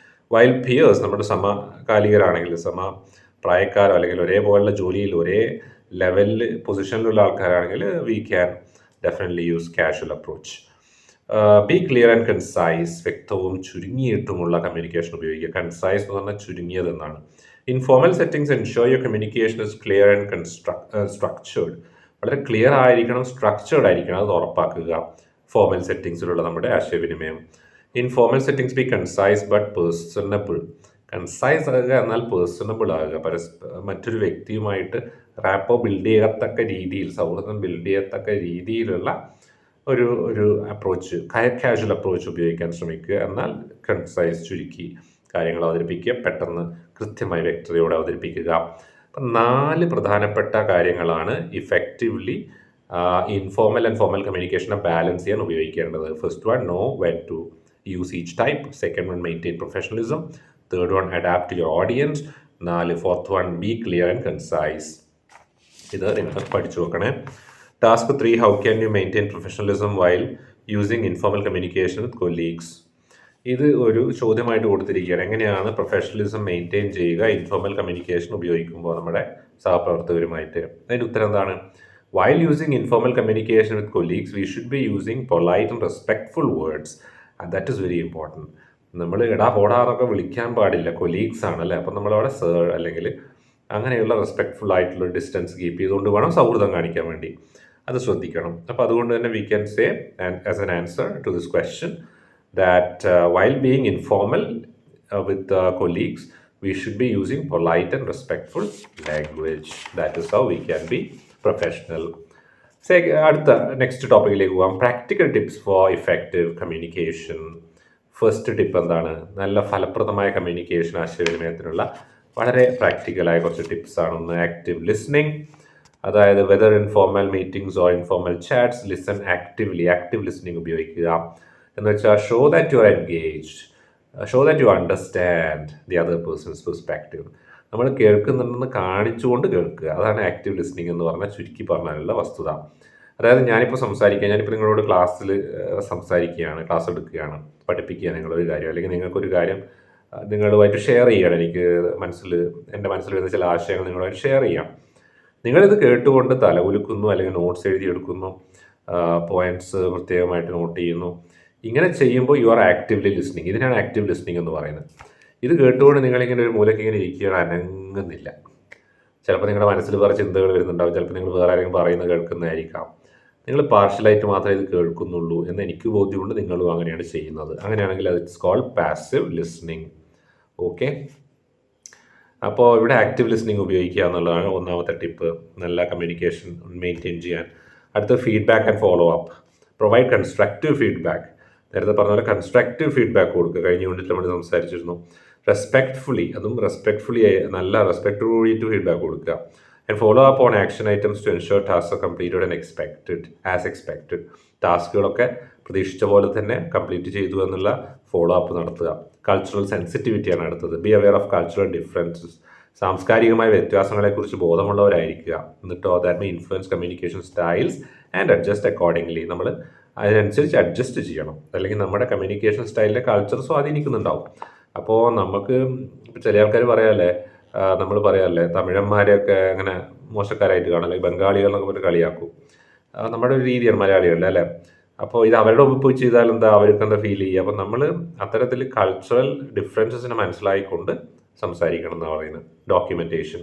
വൈൽ പിയേഴ്സ്, നമ്മുടെ സമകാലികരാണെങ്കിൽ, പ്രായക്കാരോ അല്ലെങ്കിൽ ഒരേപോലുള്ള ജോലിയിൽ ഒരേ ലെവലിൽ പൊസിഷനിലുള്ള ആൾക്കാരാണെങ്കിൽ we can definitely use casual approach. Be clear and concise. വ്യക്തവും ചുരുങ്ങിയിട്ടുമുള്ള കമ്മ്യൂണിക്കേഷൻ ഉപയോഗിക്കുക. കൺസൈസ് എന്ന് പറഞ്ഞാൽ ചുരുങ്ങിയതെന്നാണ്. Informal settings ensure your communication is clear and structured. വളരെ ക്ലിയർ ആയിരിക്കണം, സ്ട്രക്ചേർഡ് ആയിരിക്കണം, അത് ഉറപ്പാക്കുക. ഫോർമൽ സെറ്റിംഗ്സിലുള്ള നമ്മുടെ ആശയവിനിമയം. Informal settings be concise but personable. Concise ആകുക എന്നാൽ പേഴ്സണബിൾ ആകുക. മറ്റൊരു വ്യക്തിയുമായിട്ട് റാപ്പോ ബിൽഡ് ചെയ്യത്തക്ക രീതിയിൽ, സൗഹൃദം ബിൽഡ് ചെയ്യത്തക്ക രീതിയിലുള്ള ഒരു അപ്രോച്ച്, കാഷ്വൽ അപ്രോച്ച് ഉപയോഗിക്കാൻ ശ്രമിക്കുക. എന്നാൽ കൺസൈസ്, ചുരുക്കി കാര്യങ്ങൾ അവതരിപ്പിക്കുക, പെട്ടെന്ന് കൃത്യമായി വ്യക്തതയോടെ അവതരിപ്പിക്കുക. അപ്പം 4 പ്രധാനപ്പെട്ട കാര്യങ്ങളാണ് ഇഫക്റ്റീവ്ലി ഇൻഫോർമൽ ആൻഡ് ഫോർമൽ കമ്മ്യൂണിക്കേഷനെ ബാലൻസ് ചെയ്യാൻ ഉപയോഗിക്കേണ്ടത്. First one, know when to use each type. Second one, maintain professionalism. Third one, adapt your audience. 4, fourth one, be clear and concise. ഇത് നിങ്ങൾ പഠിച്ചു നോക്കണേ. Task 3, how can you maintain professionalism while using informal communication with colleagues. ഇത് ഒരു ചോദ്യമായിട്ട് കൊടുത്തിരിക്കുകയാണ്. എങ്ങനെയാണ് പ്രൊഫഷണലിസം മെയിൻറ്റെയിൻ ചെയ്യുക ഇൻഫോർമൽ കമ്മ്യൂണിക്കേഷൻ ഉപയോഗിക്കുമ്പോൾ നമ്മുടെ സഹപ്രവർത്തകരുമായിട്ട്? അതിൻ്റെ ഉത്തരം എന്താണ്? While using informal communication with colleagues we should be using polite and respectful words. That is very important. നമ്മൾ എടാ പോടാറൊക്കെ വിളിക്കാൻ പാടില്ല, കൊലീഗ്സ് ആണല്ലേ. അപ്പം നമ്മളവിടെ സർ അല്ലെങ്കിൽ അങ്ങനെയുള്ള റെസ്പെക്ട്ഫുൾ ആയിട്ടുള്ള ഡിസ്റ്റൻസ് കീപ്പ് ചെയ്തുകൊണ്ട് വേണം സൗഹൃദം കാണിക്കാൻ വേണ്ടി. അത് ശ്രദ്ധിക്കണം. അപ്പോൾ അതുകൊണ്ട് തന്നെ we can say as an answer to this question that while being informal with colleagues, we should be using polite and respectful language. That is how we can be professional. അടുത്ത നെക്സ്റ്റ് ടോപ്പിക്കിലേക്ക് പോകാം. Practical tips for effective communication. First tip എന്താണ്? നല്ല ഫലപ്രദമായ കമ്മ്യൂണിക്കേഷൻ, ആശയവിനിമയത്തിനുള്ള വളരെ പ്രാക്ടിക്കലായ കുറച്ച് ടിപ്സാണ്. ഒന്ന്, ആക്റ്റീവ് ലിസണിങ്. അതായത് whether informal meetings or informal chats, listen actively. Active listening ഉപയോഗിക്കുക. എന്ന് വെച്ചാൽ show that you are engaged, show that you understand the other person's perspective. നമ്മൾ കേൾക്കുന്നുണ്ടെന്ന് കാണിച്ചുകൊണ്ട് കേൾക്കുക. അതാണ് ആക്റ്റീവ് ലിസണിങ് എന്ന് പറഞ്ഞാൽ, ചുരുക്കി പറഞ്ഞാലുള്ള വസ്തുത. അതായത് ഞാനിപ്പോൾ നിങ്ങളോട് ക്ലാസ്സിൽ സംസാരിക്കുകയാണ്, ക്ലാസ് എടുക്കുകയാണ്, പഠിപ്പിക്കുക നിങ്ങളൊരു കാര്യം, അല്ലെങ്കിൽ നിങ്ങൾക്കൊരു കാര്യം നിങ്ങളുമായിട്ട് ഷെയർ ചെയ്യണം. എൻ്റെ മനസ്സിൽ വരുന്ന ചില ആശയങ്ങൾ നിങ്ങളുമായിട്ട് ഷെയർ ചെയ്യാം. നിങ്ങളിത് കേട്ടുകൊണ്ട് തല കുലുക്കുന്നു, അല്ലെങ്കിൽ നോട്ട്സ് എഴുതിയെടുക്കുന്നു, പോയിന്റ്സ് പ്രത്യേകമായിട്ട് നോട്ട് ചെയ്യുന്നു. ഇങ്ങനെ ചെയ്യുമ്പോൾ യു ആർ ആക്റ്റീവ്ലി ലിസണിങ്. ഇതിനാണ് ആക്റ്റീവ് ലിസണിങ് എന്ന് പറയുന്നത്. ഇത് കേട്ടുകൊണ്ട് നിങ്ങളിങ്ങനെ ഒരു മൂലയ്ക്ക് ഇങ്ങനെ ഇരിക്കുകയാണ്, അനങ്ങുന്നില്ല. ചിലപ്പോൾ നിങ്ങളുടെ മനസ്സിൽ വേറെ ചിന്തകൾ വരുന്നുണ്ടാവും, ചിലപ്പോൾ നിങ്ങൾ വേറെ ആരെങ്കിലും പറയുന്നത് കേൾക്കുന്നതായിരിക്കാം. നിങ്ങൾ പാർഷ്യലായിട്ട് മാത്രമേ ഇത് കേൾക്കുന്നുള്ളൂ എന്ന് എനിക്ക് ബോധ്യമുണ്ട്. നിങ്ങളും അങ്ങനെയാണ് ചെയ്യുന്നത്. അങ്ങനെയാണെങ്കിൽ അത് it's called passive listening. Okay, അപ്പോൾ ഇവിടെ ആക്റ്റീവ് ലിസണിങ് ഉപയോഗിക്കുക എന്നുള്ളതാണ് ഒന്നാമത്തെ ടിപ്പ്, നല്ല കമ്മ്യൂണിക്കേഷൻ മെയിൻറ്റെയിൻ ചെയ്യാൻ. അടുത്ത, feedback and follow up. Provide constructive feedback. നേരത്തെ പറഞ്ഞ പോലെ കൺസ്ട്രക്റ്റീവ് ഫീഡ്ബാക്ക് കൊടുക്കുക. കഴിഞ്ഞ യൂണിറ്റിൽ നമ്മൾ സംസാരിച്ചിരുന്നു. റെസ്പെക്ട്ഫുള്ളി, നല്ല റെസ്പെക്റ്റോറി ടു ഫീഡ്ബാക്ക് കൊടുക്കുക. And follow up on action items to ensure task completed and as expected. ടാസ്കുകളൊക്കെ പ്രതീക്ഷിച്ച പോലെ തന്നെ കംപ്ലീറ്റ് ചെയ്തു എന്നുള്ള ഫോളോ അപ്പ് നടത്തുക. കൾച്ചറൽ സെൻസിറ്റിവിറ്റിയാണ് അടുത്തത്. Be aware of cultural differences. സാംസ്കാരികമായ വ്യത്യാസങ്ങളെക്കുറിച്ച് ബോധമുള്ളവരായിരിക്കുക. എന്നിട്ടോ that may influence communication styles and adjust accordingly. നമ്മൾ അതിനനുസരിച്ച് അഡ്ജസ്റ്റ് ചെയ്യണം. അല്ലെങ്കിൽ നമ്മുടെ കമ്മ്യൂണിക്കേഷൻ സ്റ്റൈലിലെ കൾച്ചർ സ്വാധീനിക്കുന്നുണ്ടാവും. അപ്പോൾ നമുക്ക് ചില ആൾക്കാർ പറയാമല്ലേ, നമ്മൾ പറയാമല്ലേ തമിഴന്മാരെയൊക്കെ അങ്ങനെ മോശക്കാരായിട്ട് കാണും, അല്ലെങ്കിൽ ബംഗാളികൾ എന്നൊക്കെ പറഞ്ഞ് കളിയാക്കും. നമ്മുടെ ഒരു രീതിയാണ് മലയാളികളുടെ, അല്ലേ? അപ്പോൾ ഇത് അവരുടെ ഒപ്പം പോയി ചെയ്താൽ എന്താ, അവർക്ക് എന്താ ഫീൽ ചെയ്യുക? അപ്പോൾ നമ്മൾ അത്തരത്തിൽ കൾച്ചറൽ ഡിഫറൻസസിനെ മനസ്സിലായിക്കൊണ്ട് സംസാരിക്കണം എന്നാണ് പറയുന്നത്. Documentation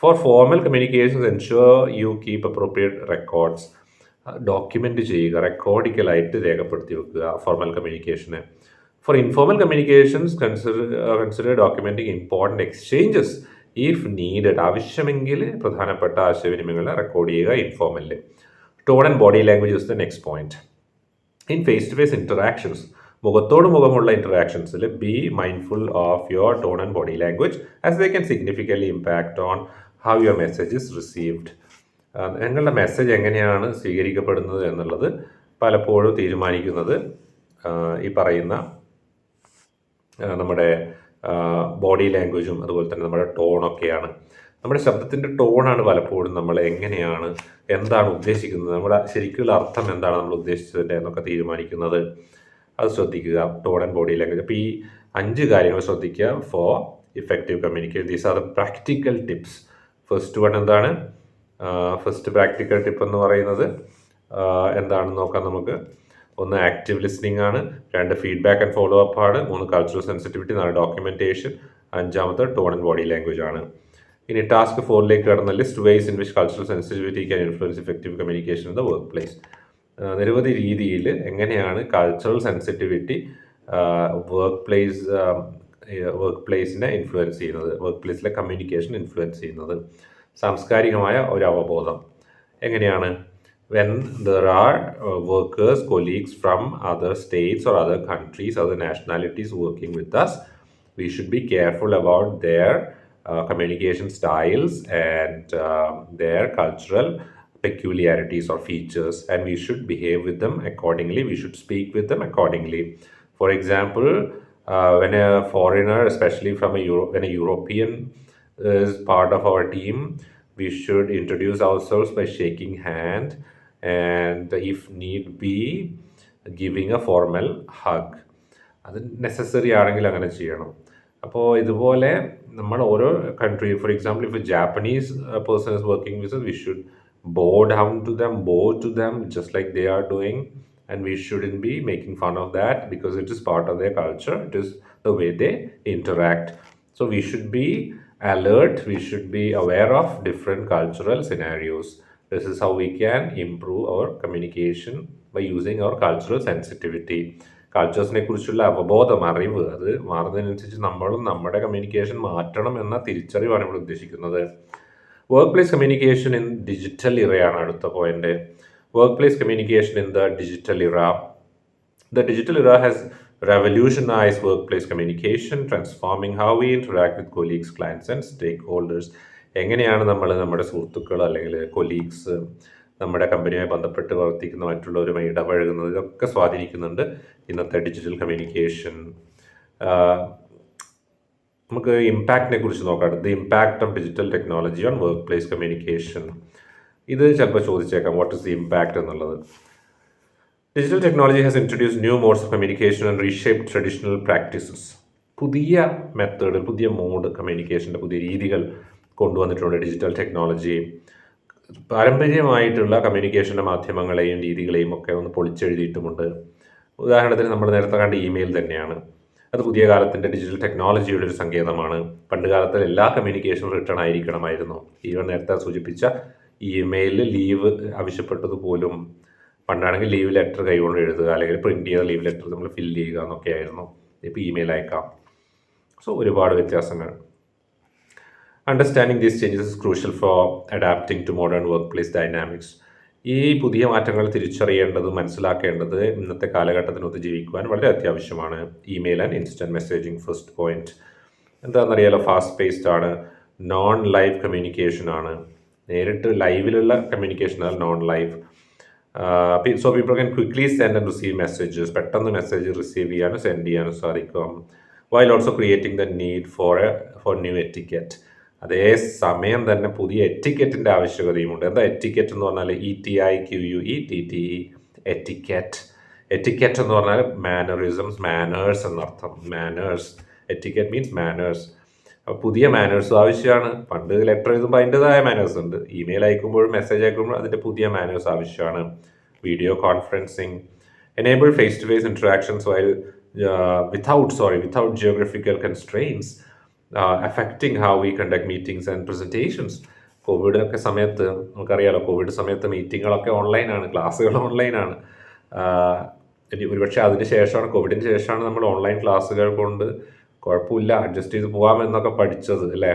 for formal communications ensure you keep appropriate records. Document ചെയ്യുക, റെക്കോർഡിക്കലായിട്ട് രേഖപ്പെടുത്തി വെക്കുക ഫോർമൽ കമ്മ്യൂണിക്കേഷന്. For informal communications consider documenting important exchanges if needed. ആവശ്യമെങ്കിൽ പ്രധാനപ്പെട്ട ആശയവിനിമയങ്ങളെ റെക്കോർഡ് ചെയ്യുക ഇൻഫോർമലിൽ. Tone and body language is the next point. In face to face interactions, മുഖത്തോട് മുഖമുള്ള ഇൻറ്ററാക്ഷൻസിൽ be mindful of your tone and body language as they can significantly impact on how your message is received. നിങ്ങളുടെ മെസ്സേജ് എങ്ങനെയാണ് സ്വീകരിക്കപ്പെടുന്നത് എന്നുള്ളത് പലപ്പോഴും തീരുമാനിക്കുന്നത് ഈ പറയുന്ന നമ്മുടെ ബോഡി ലാംഗ്വേജും അതുപോലെ തന്നെ നമ്മുടെ ടോണൊക്കെയാണ്. നമ്മുടെ ശബ്ദത്തിൻ്റെ ടോണാണ് പലപ്പോഴും നമ്മൾ എങ്ങനെയാണ്, എന്താണ് ഉദ്ദേശിക്കുന്നത്, നമ്മുടെ ശരിക്കുള്ള അർത്ഥം എന്താണ് നമ്മൾ ഉദ്ദേശിച്ചതിൻ്റെ എന്നൊക്കെ തീരുമാനിക്കുന്നത്. അത് ശ്രദ്ധിക്കുക, ടോൺ ആൻഡ് ബോഡി ലാംഗ്വേജ്. അപ്പോൾ ഈ 5 കാര്യങ്ങൾ ശ്രദ്ധിക്കുക for effective communication. These are the practical tips. First one എന്താണ്? ഫസ്റ്റ് പ്രാക്ടിക്കൽ ടിപ്പ് എന്ന് പറയുന്നത് എന്താണെന്ന് നോക്കാം നമുക്ക്. 1 ആക്റ്റീവ് ലിസ്ണിംഗ് ആണ്, 2 ഫീഡ്ബാക്ക് ആൻഡ് ഫോളോ അപ്പ് ആണ്, 3 cultural sensitivity, 4 documentation, 5 tone and body language ആണ്. ഇനി ടാസ്ക് 4ലേക്ക് കടന്ന list ways in which cultural sensitivity can influence effective communication in the work place. നിരവധി രീതിയിൽ എങ്ങനെയാണ് കൾച്ചറൽ സെൻസിറ്റിവിറ്റി വർക്ക് പ്ലേസിനെ ഇൻഫ്ലുവൻസ് ചെയ്യുന്നത്, വർക്ക് പ്ലേസിലെ കമ്മ്യൂണിക്കേഷൻ ഇൻഫ്ലുവൻസ് ചെയ്യുന്നത്. സാംസ്കാരികമായ ഒരു അവബോധം എങ്ങനെയാണ്? When there are workers, colleagues from other states or other countries, other nationalities working with us, we should be careful about their communication styles and their cultural peculiarities or features, and we should behave with them accordingly. We should speak with them accordingly. For example, when a foreigner, especially from when a European is part of our team, we should introduce ourselves by shaking hand and if need be giving a formal hug. അത് നെസസറി ആണെങ്കിൽ അങ്ങനെ ചെയ്യണം. അപ്പോൾ ഇതുപോലെ നമ്മൾ ഓരോ country, for example if A Japanese person is working with us, we should bow down to them, bow to them just like they are doing, and we shouldn't be making fun of that because it is part of their culture. It is the way they interact. So we should be alert, we should be aware of different cultural scenarios. This is how we can improve our communication by using our cultural sensitivity. കൾച്ചേഴ്സിനെ കുറിച്ചുള്ള അവബോധം, അറിവ്, അത് മാറുന്നതിനനുസരിച്ച് നമ്മളും നമ്മുടെ കമ്മ്യൂണിക്കേഷൻ മാറ്റണം എന്ന തിരിച്ചറിവാണ് ഇവിടെ ഉദ്ദേശിക്കുന്നത്. Work place communication in digital ഇറയാണ് അടുത്ത പോയിന്റ്. Work place communication in the digital era. The digital era has revolutionized workplace communication, transforming how we interact with colleagues, clients and stakeholders. എങ്ങനെയാണ് നമ്മൾ നമ്മുടെ സുഹൃത്തുക്കൾ അല്ലെങ്കിൽ കൊലീഗ്സ്, നമ്മുടെ കമ്പനിയുമായി ബന്ധപ്പെട്ട് പ്രവർത്തിക്കുന്ന മറ്റുള്ളവരുമായി ഇടപഴകുന്നത്, ഇതൊക്കെ സ്വാധീനിക്കുന്നുണ്ട് ഇന്നത്തെ ഡിജിറ്റൽ കമ്മ്യൂണിക്കേഷൻ. നമുക്ക് ഇമ്പാക്റ്റിനെ കുറിച്ച് നോക്കാം. The impact of digital technology on work place communication. ഇത് ചിലപ്പോൾ ചോദിച്ചേക്കാം, വാട്ട് ഇസ് ദി ഇമ്പാക്ട് എന്നുള്ളത്. Digital technology has introduced new modes of communication and reshaped traditional practices. പുതിയ മെത്തേഡ്, പുതിയ മോഡ്, കമ്മ്യൂണിക്കേഷൻ്റെ പുതിയ രീതികൾ കൊണ്ടുവന്നിട്ടുണ്ട് ഡിജിറ്റൽ ടെക്നോളജി. പാരമ്പര്യമായിട്ടുള്ള കമ്മ്യൂണിക്കേഷൻ്റെ മാധ്യമങ്ങളെയും രീതികളെയും ഒക്കെ ഒന്ന് പൊളിച്ചെഴുതിയിട്ടുമുണ്ട്. ഉദാഹരണത്തിന് നമ്മൾ നേരത്തെ കണ്ട ഇമെയിൽ തന്നെയാണ്. അത് പുതിയ കാലത്തിൻ്റെ ഡിജിറ്റൽ ടെക്നോളജിയുടെ ഒരു സങ്കേതമാണ്. പണ്ട് കാലത്ത് എല്ലാ കമ്മ്യൂണിക്കേഷനും റിട്ടേൺ ആയിരിക്കണമായിരുന്നു. ഈവൻ നേരത്തെ സൂചിപ്പിച്ച ഇമെയിലിൽ ലീവ് ആവശ്യപ്പെട്ടത് പോലും പണ്ടാണെങ്കിൽ ലീവ് ലെറ്റർ കൈകൊണ്ട് എഴുതുക, അല്ലെങ്കിൽ പ്രിൻറ്റ് ചെയ്ത ലീവ് ലെറ്റർ നമ്മൾ ഫില്ല് ചെയ്യുക എന്നൊക്കെ ആയിരുന്നു. ഇപ്പോൾ ഇമെയിൽ അയക്കാം. സോ ഒരുപാട് വ്യത്യാസങ്ങൾ. Understanding these changes is crucial for adapting to modern work place dynamics. ഈ പുതിയ മാറ്റങ്ങൾ തിരിച്ചറിയേണ്ടത്, മനസ്സിലാക്കേണ്ടത് ഇന്നത്തെ കാലഘട്ടത്തിനൊത്ത് ജീവിക്കുവാൻ വളരെ അത്യാവശ്യമാണ്. Email and instant messaging first point. എന്താണെന്നറിയാലോ, ഫാസ്റ്റ് പേസ്ഡ് ആണ്, നോൺ ലൈവ് കമ്മ്യൂണിക്കേഷൻ ആണ്. നേരിട്ട് ലൈവിലുള്ള കമ്മ്യൂണിക്കേഷൻ ആണ് non live. So people can quickly send and receive messages. പെട്ടെന്ന് മെസ്സേജ് റിസീവ് ചെയ്യാനും സെൻഡ് ചെയ്യാനും സാധിക്കും. While also creating the need for new etiquette. അതേ സമയം തന്നെ പുതിയ എറ്റിക്കറ്റിൻ്റെ ആവശ്യകതയുമുണ്ട്. എന്താ എറ്റിക്കറ്റ് എന്ന് പറഞ്ഞാൽ? ETIQUE, TTE, etiquette. എറ്റിക്കറ്റ് എന്ന് പറഞ്ഞാൽ മാനറിസംസ്, മാനേഴ്സ് എന്നർത്ഥം. Manners, etiquette means manners. അപ്പോൾ പുതിയ മാനേഴ്സും ആവശ്യമാണ്. പണ്ട് ലെറ്റർ എഴുതുമ്പോൾ അതിൻ്റെതായ മാനേഴ്സ് ഉണ്ട്. ഇമെയിൽ അയക്കുമ്പോഴും മെസ്സേജ് അയക്കുമ്പോഴും അതിൻ്റെ പുതിയ മാനേഴ്സ് ആവശ്യമാണ്. Video conferencing enable face-to-face interactions while without geographical constraints affecting how we conduct meetings and presentations. കോവിഡൊക്കെ സമയത്ത് നമുക്കറിയാലോ, കോവിഡ് സമയത്ത് മീറ്റിങ്ങുകളൊക്കെ ഓൺലൈനാണ്, ക്ലാസ്സുകൾ ഓൺലൈനാണ്. ഒരുപക്ഷെ അതിന് ശേഷമാണ്, കോവിഡിന് ശേഷമാണ് നമ്മൾ ഓൺലൈൻ ക്ലാസ്സുകൾ കൊണ്ട് കുഴപ്പമില്ല അഡ്ജസ്റ്റ് ചെയ്ത് പോകാമെന്നൊക്കെ പഠിച്ചത് അല്ലേ.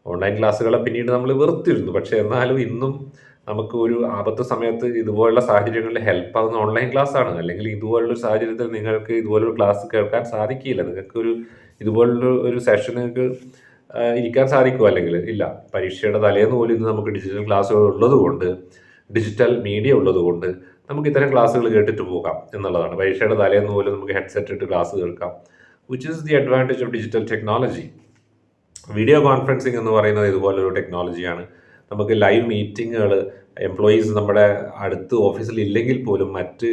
ഓൺലൈൻ ക്ലാസ്സുകളെ പിന്നീട് നമ്മൾ വെറുത്തിരുന്നു. പക്ഷേ എന്നാലും ഇന്നും നമുക്ക് ഒരു ആപത്ത് സമയത്ത് ഇതുപോലുള്ള സാഹചര്യങ്ങളിൽ ഹെൽപ്പ് ആവുന്ന ഓൺലൈൻ ക്ലാസ് ആണ്. അല്ലെങ്കിൽ ഇതുപോലുള്ള സാഹചര്യത്തിൽ നിങ്ങൾക്ക് ഇതുപോലൊരു ക്ലാസ് കേൾക്കാൻ സാധിക്കില്ല. നിങ്ങൾക്കൊരു ഇതുപോലുള്ള ഒരു സെഷൻ നിങ്ങൾക്ക് ഇരിക്കാൻ സാധിക്കുമോ? അല്ലെങ്കിൽ ഇല്ല. പരീക്ഷയുടെ തലേന്ന് പോലും ഇന്ന് നമുക്ക് ഡിജിറ്റൽ ക്ലാസ്സുകൾ ഉള്ളതുകൊണ്ട്, ഡിജിറ്റൽ മീഡിയ ഉള്ളതുകൊണ്ട് നമുക്ക് ഇത്തരം ക്ലാസ്സുകൾ കേട്ടിട്ട് പോകാം എന്നുള്ളതാണ്. പരീക്ഷയുടെ തലേന്ന് പോലും നമുക്ക് ഹെഡ്സെറ്റ് ഇട്ട് ക്ലാസ് കേൾക്കാം, which is the advantage of digital technology. Video conferencing എന്ന് പറയുന്നത് ഇതുപോലൊരു ടെക്നോളജിയാണ്. നമുക്ക് ലൈവ് മീറ്റിങ്ങുകൾ, എംപ്ലോയീസ് നമ്മുടെ അടുത്ത് ഓഫീസിൽ ഇല്ലെങ്കിൽ പോലും മറ്റ്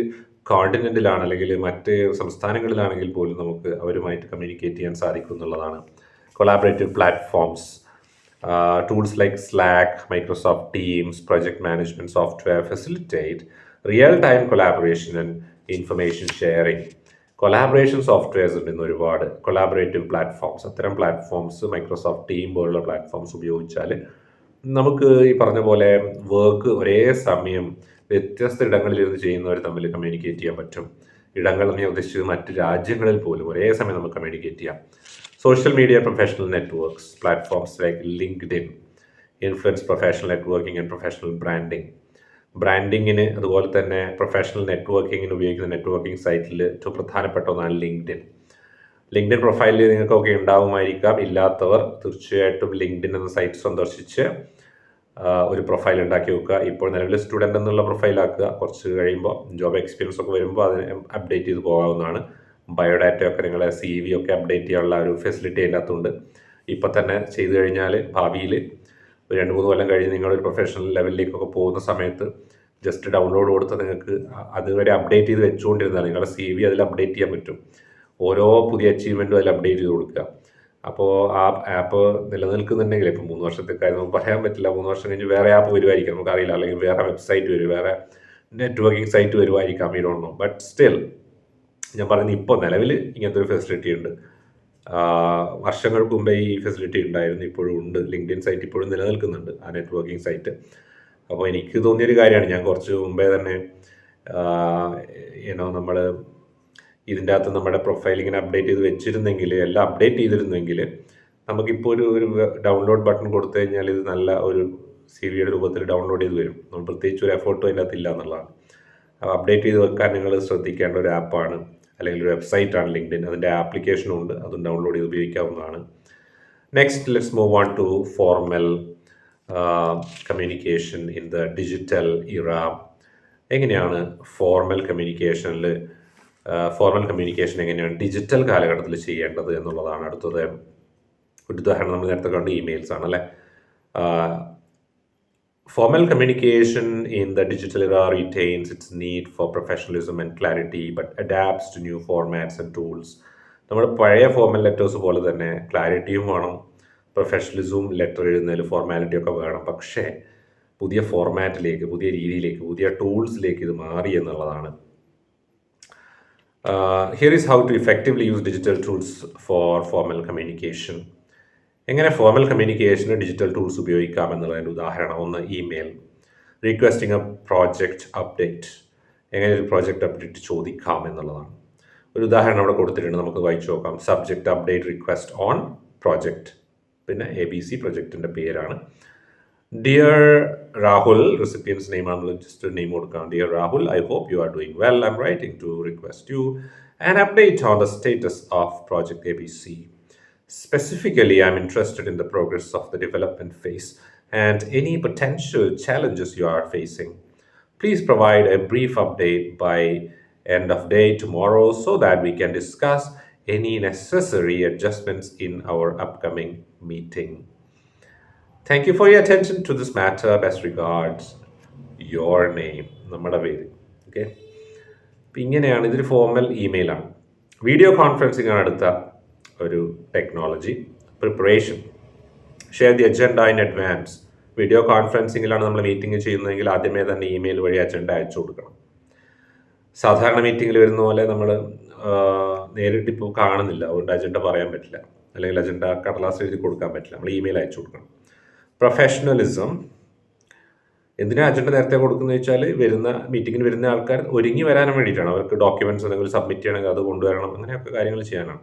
കോണ്ടിനെൻറ്റിലാണ് അല്ലെങ്കിൽ മറ്റ് സംസ്ഥാനങ്ങളിലാണെങ്കിൽ പോലും നമുക്ക് അവരുമായിട്ട് കമ്മ്യൂണിക്കേറ്റ് ചെയ്യാൻ സാധിക്കും എന്നുള്ളതാണ്. Collaborative platforms, tools like slack, Microsoft teams, project management software facilitate real time collaboration and information sharing. Collaboration softwares ഉണ്ട് ഇന്ന് ഒരുപാട്. കൊളാബറേറ്റീവ് പ്ലാറ്റ്ഫോംസ്, അത്തരം പ്ലാറ്റ്ഫോംസ് മൈക്രോസോഫ്റ്റ് ടീം പോലുള്ള പ്ലാറ്റ്ഫോംസ് ഉപയോഗിച്ചാൽ നമുക്ക് ഈ പറഞ്ഞ പോലെ വർക്ക് ഒരേ സമയം വ്യത്യസ്ത ഇടങ്ങളിലിരുന്ന് ചെയ്യുന്നവർ തമ്മിൽ കമ്മ്യൂണിക്കേറ്റ് ചെയ്യാൻ പറ്റും. ഇടങ്ങൾ എന്ന് ഞാൻ ഉദ്ദേശിച്ചത് മറ്റ് രാജ്യങ്ങളിൽ പോലും ഒരേ സമയം നമുക്ക് കമ്മ്യൂണിക്കേറ്റ് ചെയ്യാം. Social media professional networks, platforms like LinkedIn influence professional networking and professional branding. ബ്രാൻഡിങ്ങിന് അതുപോലെ തന്നെ പ്രൊഫഷണൽ നെറ്റ്വർക്കിങ്ങിന് ഉപയോഗിക്കുന്ന നെറ്റ്വർക്കിംഗ് സൈറ്റിൽ ഏറ്റവും പ്രധാനപ്പെട്ട ഒന്നാണ് ലിങ്ക്ഡ്ഇൻ. ലിങ്ക്ഡ്ഇൻ പ്രൊഫൈലിൽ നിങ്ങൾക്കൊക്കെ ഉണ്ടാവുമായിരിക്കാം. ഇല്ലാത്തവർ തീർച്ചയായിട്ടും ലിങ്ക്ഡ്ഇൻ എന്ന സൈറ്റ് സന്ദർശിച്ച് ഒരു പ്രൊഫൈൽ ഉണ്ടാക്കി വെക്കുക. ഇപ്പോൾ നിലവിൽ സ്റ്റുഡൻ്റ് എന്നുള്ള പ്രൊഫൈലാക്കുക. കുറച്ച് കഴിയുമ്പോൾ ജോബ് എക്സ്പീരിയൻസ് ഒക്കെ വരുമ്പോൾ അതിനെ അപ്ഡേറ്റ് ചെയ്ത് പോകാവുന്നതാണ്. ബയോഡാറ്റയൊക്കെ നിങ്ങളെ CV ഒക്കെ അപ്ഡേറ്റ് ചെയ്യാനുള്ള ഒരു ഫെസിലിറ്റി അതിനകത്തുണ്ട്. ഇപ്പോൾ തന്നെ ചെയ്തു കഴിഞ്ഞാൽ ഭാവിയിൽ ഒരു 2-3 കൊല്ലം കഴിഞ്ഞ് നിങ്ങളൊരു പ്രൊഫഷണൽ ലെവലിലേക്കൊക്കെ പോകുന്ന സമയത്ത് ജസ്റ്റ് ഡൗൺലോഡ് കൊടുത്ത് നിങ്ങൾക്ക് അതുവരെ അപ്ഡേറ്റ് ചെയ്ത് വെച്ചുകൊണ്ടിരുന്നാൽ നിങ്ങളുടെ CV അതിൽ അപ്ഡേറ്റ് ചെയ്യാൻ പറ്റും. ഓരോ പുതിയ അച്ചീവ്മെൻറ്റും അതിൽ അപ്ഡേറ്റ് ചെയ്ത് കൊടുക്കുക. അപ്പോൾ ആ ആപ്പ് നിലനിൽക്കുന്നുണ്ടെങ്കിൽ ഇപ്പോൾ 3 വർഷത്തേക്കായി നമുക്ക് പറയാൻ പറ്റില്ല. 3 വർഷം കഴിഞ്ഞ് വേറെ ആപ്പ് വരുമായിരിക്കും, നമുക്കറിയില്ല. അല്ലെങ്കിൽ വേറെ വെബ്സൈറ്റ് വരും, വേറെ നെറ്റ്വർക്കിംഗ് സൈറ്റ് വരുമായിരിക്കാം, I don't know. But still ഞാൻ പറയുന്നത് ഇപ്പോൾ നിലവിൽ ഇങ്ങനത്തെ ഒരു ഫെസിലിറ്റി ഉണ്ട്. വർഷങ്ങൾക്ക് മുമ്പേ ഈ ഫെസിലിറ്റി ഉണ്ടായിരുന്നു, ഇപ്പോഴും ഉണ്ട്. ലിങ്ക്ഡ്ഇൻ സൈറ്റ് ഇപ്പോഴും നിലനിൽക്കുന്നുണ്ട്, ആ നെറ്റ്വർക്കിംഗ് സൈറ്റ്. അപ്പോൾ എനിക്ക് തോന്നിയൊരു കാര്യമാണ്, ഞാൻ കുറച്ച് മുമ്പേ തന്നെ നമ്മൾ ഇതിൻ്റെ അകത്ത് നമ്മുടെ പ്രൊഫൈൽ ഇങ്ങനെ അപ്ഡേറ്റ് ചെയ്ത് വെച്ചിരുന്നെങ്കിൽ, എല്ലാം അപ്ഡേറ്റ് ചെയ്തിരുന്നെങ്കിൽ നമുക്കിപ്പോൾ ഒരു ഡൗൺലോഡ് ബട്ടൺ കൊടുത്തു കഴിഞ്ഞാൽ ഇത് നല്ല ഒരു CV-യുടെ രൂപത്തിൽ ഡൗൺലോഡ് ചെയ്ത് വരും. നമ്മൾ പ്രത്യേകിച്ച് ഒരു എഫേർട്ടും അതിൻ്റെ അകത്ത് ഇല്ല എന്നുള്ളതാണ്. അപ്പോൾ അപ്ഡേറ്റ് ചെയ്ത് വെക്കാൻ നിങ്ങൾ ശ്രദ്ധിക്കേണ്ട ഒരു ആപ്പാണ് അല്ലെങ്കിൽ ഒരു വെബ്സൈറ്റാണ് ലിങ്ക്ഡ്ഇൻ. അതിൻ്റെ ആപ്ലിക്കേഷനും ഉണ്ട്, അതും ഡൗൺലോഡ് ചെയ്ത് ഉപയോഗിക്കാവുന്നതാണ്. Next let's move on to formal communication in the digital era. എങ്ങനെയാണ് ഫോർമൽ കമ്മ്യൂണിക്കേഷൻ എങ്ങനെയാണ് ഡിജിറ്റൽ കാലഘട്ടത്തിൽ ചെയ്യേണ്ടത് എന്നുള്ളതാണ് അടുത്തത്. ഒരു ഉദാഹരണം നമ്മൾ നേരത്തെ കണ്ട് ഇമെയിൽസ് ആണ് അല്ലേ. Formal communication in the digital era retains its need for professionalism and clarity but adapts to new formats and tools. നമ്മുടെ പഴയ ഫോർമൽ ലെറ്റേഴ്സ് പോലെ തന്നെ ക്ലാരിറ്റിയും വേണം, പ്രൊഫഷണലിസവും ലെറ്റർ എഴുതുന്നതിൽ ഫോർമാലിറ്റിയൊക്കെ വേണം. പക്ഷേ പുതിയ ഫോർമാറ്റിലേക്ക്, പുതിയ രീതിയിലേക്ക്, പുതിയ ടൂൾസിലേക്ക് ഇത് മാറി എന്നുള്ളതാണ്. Here is how to effectively use digital tools for formal communication. എങ്ങനെ ഫോർമൽ കമ്മ്യൂണിക്കേഷന് ഡിജിറ്റൽ ടൂൾസ് ഉപയോഗിക്കാം എന്നുള്ളതിൻ്റെ ഉദാഹരണം. ഒന്ന്, email. Requesting A project update. എങ്ങനെ ഒരു പ്രോജക്റ്റ് അപ്ഡേറ്റ് ചോദിക്കാം എന്നുള്ളതാണ്. ഒരു ഉദാഹരണം അവിടെ കൊടുത്തിട്ടുണ്ട്, നമുക്ക് വായിച്ചു നോക്കാം. Subject update request on project, പിന്നെ ABC പ്രൊജക്റ്റിൻ്റെ പേരാണ്. ഡിയർ രാഹുൽ, റെസിപ്പിയൻസ് നെയിമാണ്, ജസ്റ്റ് നെയിം കൊടുക്കാം. Dear Rahul, I hope you are doing well. I M writing to request you an update on the status of project ABC. Specifically, I'm interested in the progress of the development phase and any potential challenges you are facing. Please provide a brief update by end of day tomorrow so that we can discuss any necessary adjustments in our upcoming meeting. Thank you for your attention to this matter. Best regards, your name. നമ്മുടെ പേര്. ഓക്കെ, അപ്പം ഇങ്ങനെയാണ്, ഇതൊരു ഫോർമൽ ഇമെയിലാണ്. വീഡിയോ കോൺഫറൻസിംഗ് ആണ് അടുത്ത ഒരു technology. Preparation, share the agenda in advance. Video കോൺഫറൻസിങ്ങിലാണ് നമ്മൾ മീറ്റിംഗ് ചെയ്യുന്നതെങ്കിൽ ആദ്യമേ തന്നെ ഇമെയിൽ വഴി അജണ്ട അയച്ചു കൊടുക്കണം. സാധാരണ മീറ്റിങ്ങിൽ വരുന്ന പോലെ നമ്മൾ നേരിട്ടിപ്പോൾ കാണുന്നില്ല, അതുകൊണ്ട് അജണ്ട പറയാൻ പറ്റില്ല, അല്ലെങ്കിൽ അജണ്ട കടലാസ് എഴുതി കൊടുക്കാൻ പറ്റില്ല, നമ്മൾ ഇമെയിൽ അയച്ചു കൊടുക്കണം. പ്രൊഫഷണലിസം, എന്തിനാ അജണ്ട നേരത്തെ കൊടുക്കുന്നത് വെച്ചാൽ വരുന്ന മീറ്റിങ്ങിന് വരുന്ന ആൾക്കാർ ഒരുങ്ങി വരാനും വേണ്ടിയിട്ടാണ്. അവർക്ക് ഡോക്യുമെൻറ്റ്സ് എന്തെങ്കിലും സബ്മിറ്റ് ചെയ്യണമെങ്കിൽ അത് കൊണ്ടുവരണം, അങ്ങനെയൊക്കെ കാര്യങ്ങൾ ചെയ്യാനാണ്.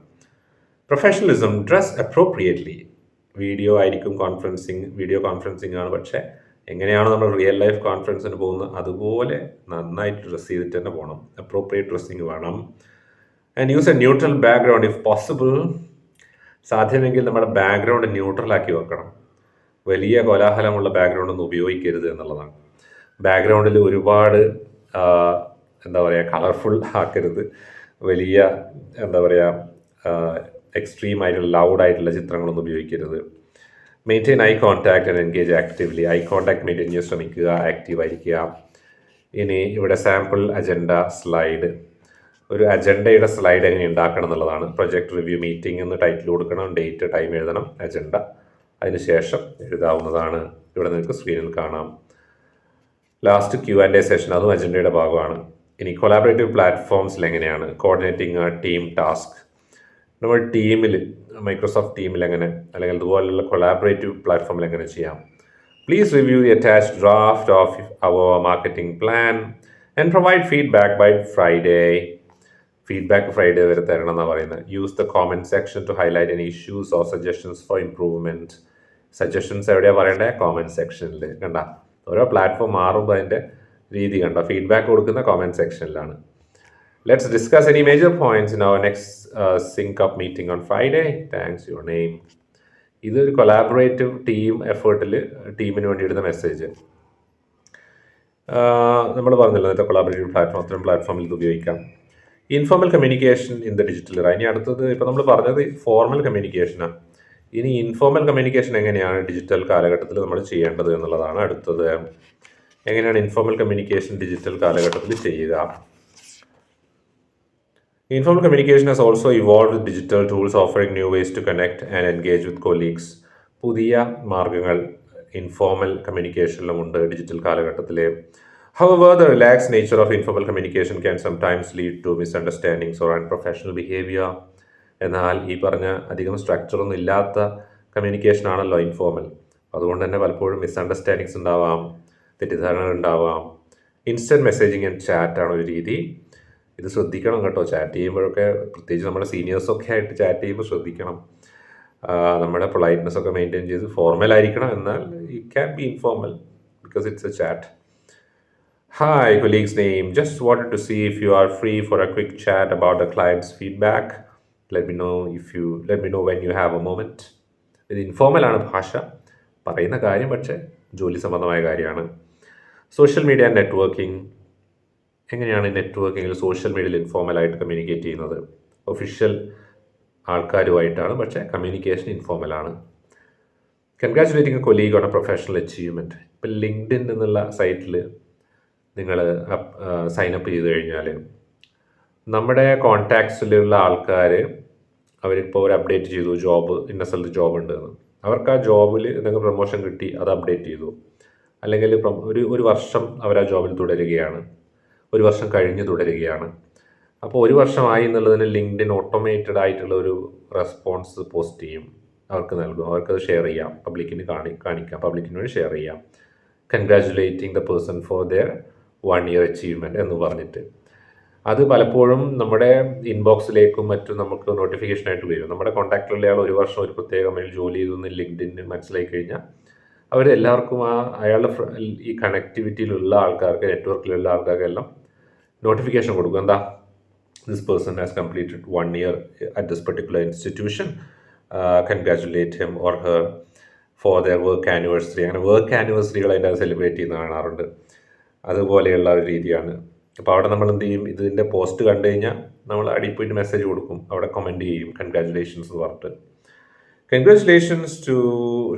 Professionalism, dress appropriately. വീഡിയോ ആയിരിക്കും വീഡിയോ കോൺഫറൻസിങ് ആണ്, പക്ഷേ എങ്ങനെയാണ് നമ്മൾ റിയൽ ലൈഫ് കോൺഫറൻസിന് പോകുന്നത് അതുപോലെ നന്നായിട്ട് ഡ്രസ്സ് ചെയ്തിട്ട് തന്നെ പോകണം. അപ്രോപ്രിയേറ്റ് ഡ്രസ്സിങ് വേണം. And use A neutral background if possible. സാധ്യമെങ്കിൽ നമ്മുടെ ബാക്ക്ഗ്രൗണ്ട് ന്യൂട്രലാക്കി വെക്കണം. വലിയ കോലാഹലമുള്ള ബാക്ക്ഗ്രൗണ്ട് ഒന്നും ഉപയോഗിക്കരുത് എന്നുള്ളതാണ്. ബാക്ക്ഗ്രൗണ്ടിൽ ഒരുപാട് എന്താ പറയുക, കളർഫുൾ ആക്കരുത്. വലിയ എന്താ പറയുക, എക്സ്ട്രീം ആയിട്ടുള്ള ലൗഡായിട്ടുള്ള ചിത്രങ്ങളൊന്നും ഉപയോഗിക്കരുത്. Maintain eye contact and engage actively. Eye contact maintain ചെയ്യാൻ ശ്രമിക്കുക, ആക്റ്റീവ് ആയിരിക്കുക. ഇനി ഇവിടെ സാമ്പിൾ അജണ്ട സ്ലൈഡ്, ഒരു അജണ്ടയുടെ സ്ലൈഡ് എങ്ങനെ ഉണ്ടാക്കണം എന്നുള്ളതാണ്. പ്രൊജക്ട് റിവ്യൂ മീറ്റിംഗ് എന്ന് ടൈറ്റിൽ കൊടുക്കണം, ഡേറ്റ് ടൈം എഴുതണം, അജണ്ട അതിനുശേഷം എഴുതാവുന്നതാണ്. ഇവിടെ നിങ്ങൾക്ക് സ്ക്രീനിൽ കാണാം. ലാസ്റ്റ് Q&A സെഷൻ, അതും അജണ്ടയുടെ ഭാഗമാണ്. ഇനി കൊളാബറേറ്റീവ് പ്ലാറ്റ്ഫോംസിൽ എങ്ങനെയാണ് കോർഡിനേറ്റിംഗ് ടീം ടാസ്ക്, നമ്മൾ ടീമിൽ മൈക്രോസോഫ്റ്റ് ടീമിൽ എങ്ങനെ, അല്ലെങ്കിൽ അതുപോലുള്ള കൊളാബറേറ്റീവ് പ്ലാറ്റ്ഫോമിൽ എങ്ങനെ ചെയ്യാം. Please review the attached draft of our marketing plan and provide feedback by Friday. Feedback Friday വരെ തരണം എന്നാണ് പറയുന്നത്. Use the comment section to highlight any issues or suggestions for improvement. Suggestions എവിടെയാണ് പറയേണ്ടത്? കോമെൻറ്റ് സെക്ഷനിൽ. കണ്ട, ഓരോ പ്ലാറ്റ്ഫോം മാറുമ്പോൾ അതിൻ്റെ രീതി കണ്ട. ഫീഡ്ബാക്ക് കൊടുക്കുന്ന comment സെക്ഷനിലാണ്. Let's discuss any major points in our next sync up meeting on Friday. Thanks, your name. ഇതൊരു കൊളാബറേറ്റീവ് ടീം എഫേർട്ടിൽ ടീമിന് വേണ്ടി ഇടുന്ന മെസ്സേജ്. നമ്മൾ പറഞ്ഞല്ലോ നേരത്തെ കൊളാബറേറ്റീവ് പ്ലാറ്റ്ഫോം, അത്തരം പ്ലാറ്റ്ഫോമിൽ ഇത് ഉപയോഗിക്കാം. Informal communication in the digital ഇറ. ഇനി അടുത്തത്, ഇപ്പോൾ നമ്മൾ പറഞ്ഞത് ഫോർമൽ കമ്മ്യൂണിക്കേഷനാണ്. ഇനി ഇൻഫോർമൽ കമ്മ്യൂണിക്കേഷൻ എങ്ങനെയാണ് ഡിജിറ്റൽ കാലഘട്ടത്തിൽ നമ്മൾ ചെയ്യേണ്ടത് എന്നുള്ളതാണ് അടുത്തത്. എങ്ങനെയാണ് ഇൻഫോർമൽ കമ്മ്യൂണിക്കേഷൻ ഡിജിറ്റൽ കാലഘട്ടത്തിൽ ചെയ്യുക? Informal communication has also evolved with digital tools offering new ways to connect and engage with colleagues. പുതിയ മാർഗങ്ങൾ ഇൻഫോർമൽ കമ്മ്യൂണിക്കേഷനിലുമുണ്ട് ഡിജിറ്റൽ കാലഘട്ടത്തിൽ. However, the relaxed nature of informal communication can sometimes lead to misunderstandings or unprofessional behavior. എന്നാൽ ഈ പറഞ്ഞ അധികം സ്ട്രക്ചറൊന്നും ഇല്ലാത്ത കമ്മ്യൂണിക്കേഷൻ ആണല്ലോ ഇൻഫോർമൽ. അതുകൊണ്ട് തന്നെ പലപ്പോഴും മിസ്അണ്ടർസ്റ്റാൻഡിങ്സ് ഉണ്ടാവാം, തെറ്റിദ്ധാരണകൾ ഉണ്ടാവാം. ഇൻസ്റ്റൻറ്റ് മെസ്സേജിങ് ആൻഡ് ചാറ്റാണ് ഒരു രീതി. ഇത് ശ്രദ്ധിക്കണം കേട്ടോ. ചാറ്റ് ചെയ്യുമ്പോഴൊക്കെ, പ്രത്യേകിച്ച് നമ്മുടെ സീനിയേഴ്സൊക്കെ ആയിട്ട് ചാറ്റ് ചെയ്യുമ്പോൾ ശ്രദ്ധിക്കണം. നമ്മുടെ പൊളൈറ്റ്നെസ് ഒക്കെ മെയിൻറ്റെയിൻ ചെയ്ത് ഫോർമൽ ആയിരിക്കണം, എന്നാൽ it can be informal because it's a chat. Hi, colleague's name. Just wanted to see if you are free for a quick chat about the client's feedback. Let me know when you have a moment. ഇത് ഇൻഫോർമലാണ് ഭാഷ, പറയുന്ന കാര്യം പക്ഷേ ജോലി സംബന്ധമായ കാര്യമാണ്. Social media networking. എങ്ങനെയാണ് നെറ്റ്വർക്കിങ്ങിൽ സോഷ്യൽ മീഡിയയിൽ ഇൻഫോർമലായിട്ട് കമ്മ്യൂണിക്കേറ്റ് ചെയ്യുന്നത്? ഒഫീഷ്യൽ ആൾക്കാരുമായിട്ടാണ്, പക്ഷേ കമ്മ്യൂണിക്കേഷൻ ഇൻഫോർമലാണ്. Congratulating a colleague on a professional achievement. ഇപ്പം ലിങ്ക്ഡിൻ എന്നുള്ള സൈറ്റിൽ നിങ്ങൾ സൈനപ്പ് ചെയ്ത് കഴിഞ്ഞാൽ നമ്മുടെ കോൺടാക്ട്സിലുള്ള ആൾക്കാർ, അവരിപ്പോൾ ഒരു അപ്ഡേറ്റ് ചെയ്തു, ജോബ് ഇന്ന സ്ഥലത്ത് ജോബ് ഉണ്ടെന്ന്. അവർക്ക് ആ ജോബിൽ എന്തെങ്കിലും പ്രൊമോഷൻ കിട്ടി, അത് അപ്ഡേറ്റ് ചെയ്തു. അല്ലെങ്കിൽ ഒരു വർഷം അവർ ആ ജോബിൽ തുടരുകയാണ്, ഒരു വർഷം കഴിഞ്ഞ് തുടരുകയാണ്. അപ്പോൾ ഒരു വർഷമായി എന്നുള്ളതിന് ലിങ്ക്ഡിൻ ഓട്ടോമേറ്റഡ് ആയിട്ടുള്ള ഒരു റെസ്പോൺസ് പോസ്റ്റ് ചെയ്യും, അവർക്ക് നൽകും. അവർക്കത് ഷെയർ ചെയ്യാം, പബ്ലിക്കിന് കാണിക്കാം, പബ്ലിക്കിന് വേണ്ടി ഷെയർ ചെയ്യാം. കൺഗ്രാജുലേറ്റിംഗ് the person for their 1 year achievement എന്ന് പറഞ്ഞിട്ട്. അത് പലപ്പോഴും നമ്മുടെ ഇൻബോക്സിലേക്കും മറ്റും നമുക്ക് നോട്ടിഫിക്കേഷനായിട്ട് വരും. നമ്മുടെ കോൺടാക്റ്റിലുള്ള ആൾ ഒരു വർഷം ഒരു പ്രത്യേക കമ്പനിയിൽ ജോലി ചെയ്തു എന്ന് ലിങ്ക്ഡിന് മനസ്സിലാക്കി കഴിഞ്ഞാൽ അവരെല്ലാവർക്കും അയാളുടെ ഈ കണക്ടിവിറ്റിയിലുള്ള ആൾക്കാർക്ക്, നെറ്റ്വർക്കിലുള്ള ആൾക്കാർക്കെല്ലാം നോട്ടിഫിക്കേഷൻ കൊടുക്കും. എന്താ, this person has completed 1 year at this particular institution, congratulate him or her for their work anniversary. അങ്ങനെ വർക്ക് ആനിവേഴ്സറികൾ അതിൻ്റെ സെലിബ്രേറ്റ് ചെയ്യുന്ന കാണാറുണ്ട്. അതുപോലെയുള്ള ഒരു രീതിയാണ്. അപ്പോൾ അവിടെ നമ്മൾ എന്ത് ചെയ്യും, ഇതിൻ്റെ പോസ്റ്റ് കണ്ടു കഴിഞ്ഞാൽ നമ്മൾ അടിയിൽ പോയിട്ട് മെസ്സേജ് കൊടുക്കും, അവിടെ കമൻറ്റ് ചെയ്യും കൺഗ്രാജുലേഷൻസ് എന്ന് പറഞ്ഞിട്ട്. Congratulations to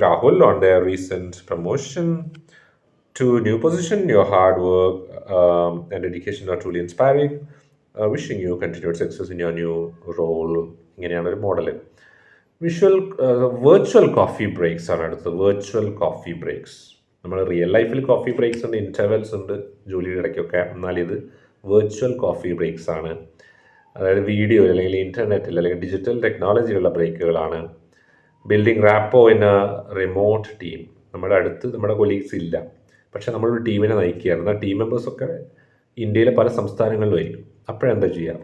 Rahul on their recent promotion to new position. Your hard work and dedication are truly inspiring. Wishing you continued success in your new role. ഇങ്ങനെയാണ് ഒരു model. Visual virtual coffee breaks ആണ് അടുത്തത്. Virtual coffee breaks. നമ്മൾ റിയൽ ലൈഫിൽ കോഫി ബ്രേക്സ് ഉണ്ട്, ഇൻ്റർവെൽസ് ഉണ്ട് ജോലിയുടെ ഇടയ്ക്കൊക്കെ. എന്നാൽ ഇത് വെർച്വൽ കോഫി ബ്രേക്സ് ആണ്. അതായത് വീഡിയോ അല്ലെങ്കിൽ ഇൻ്റർനെറ്റിൽ അല്ലെങ്കിൽ ഡിജിറ്റൽ ടെക്നോളജിയിലുള്ള ബ്രേക്കുകളാണ്. Building rapport in a remote team. നമ്മുടെ അടുത്ത് നമ്മുടെ കൊലീഗ്സ് ഇല്ല, പക്ഷെ നമ്മളൊരു ടീമിനെ നയിക്കുകയാണ്. എന്നാൽ ടീം മെമ്പേഴ്സൊക്കെ ഇന്ത്യയിലെ പല സംസ്ഥാനങ്ങളിലും ആയിരിക്കും. അപ്പോഴെന്താ ചെയ്യുക?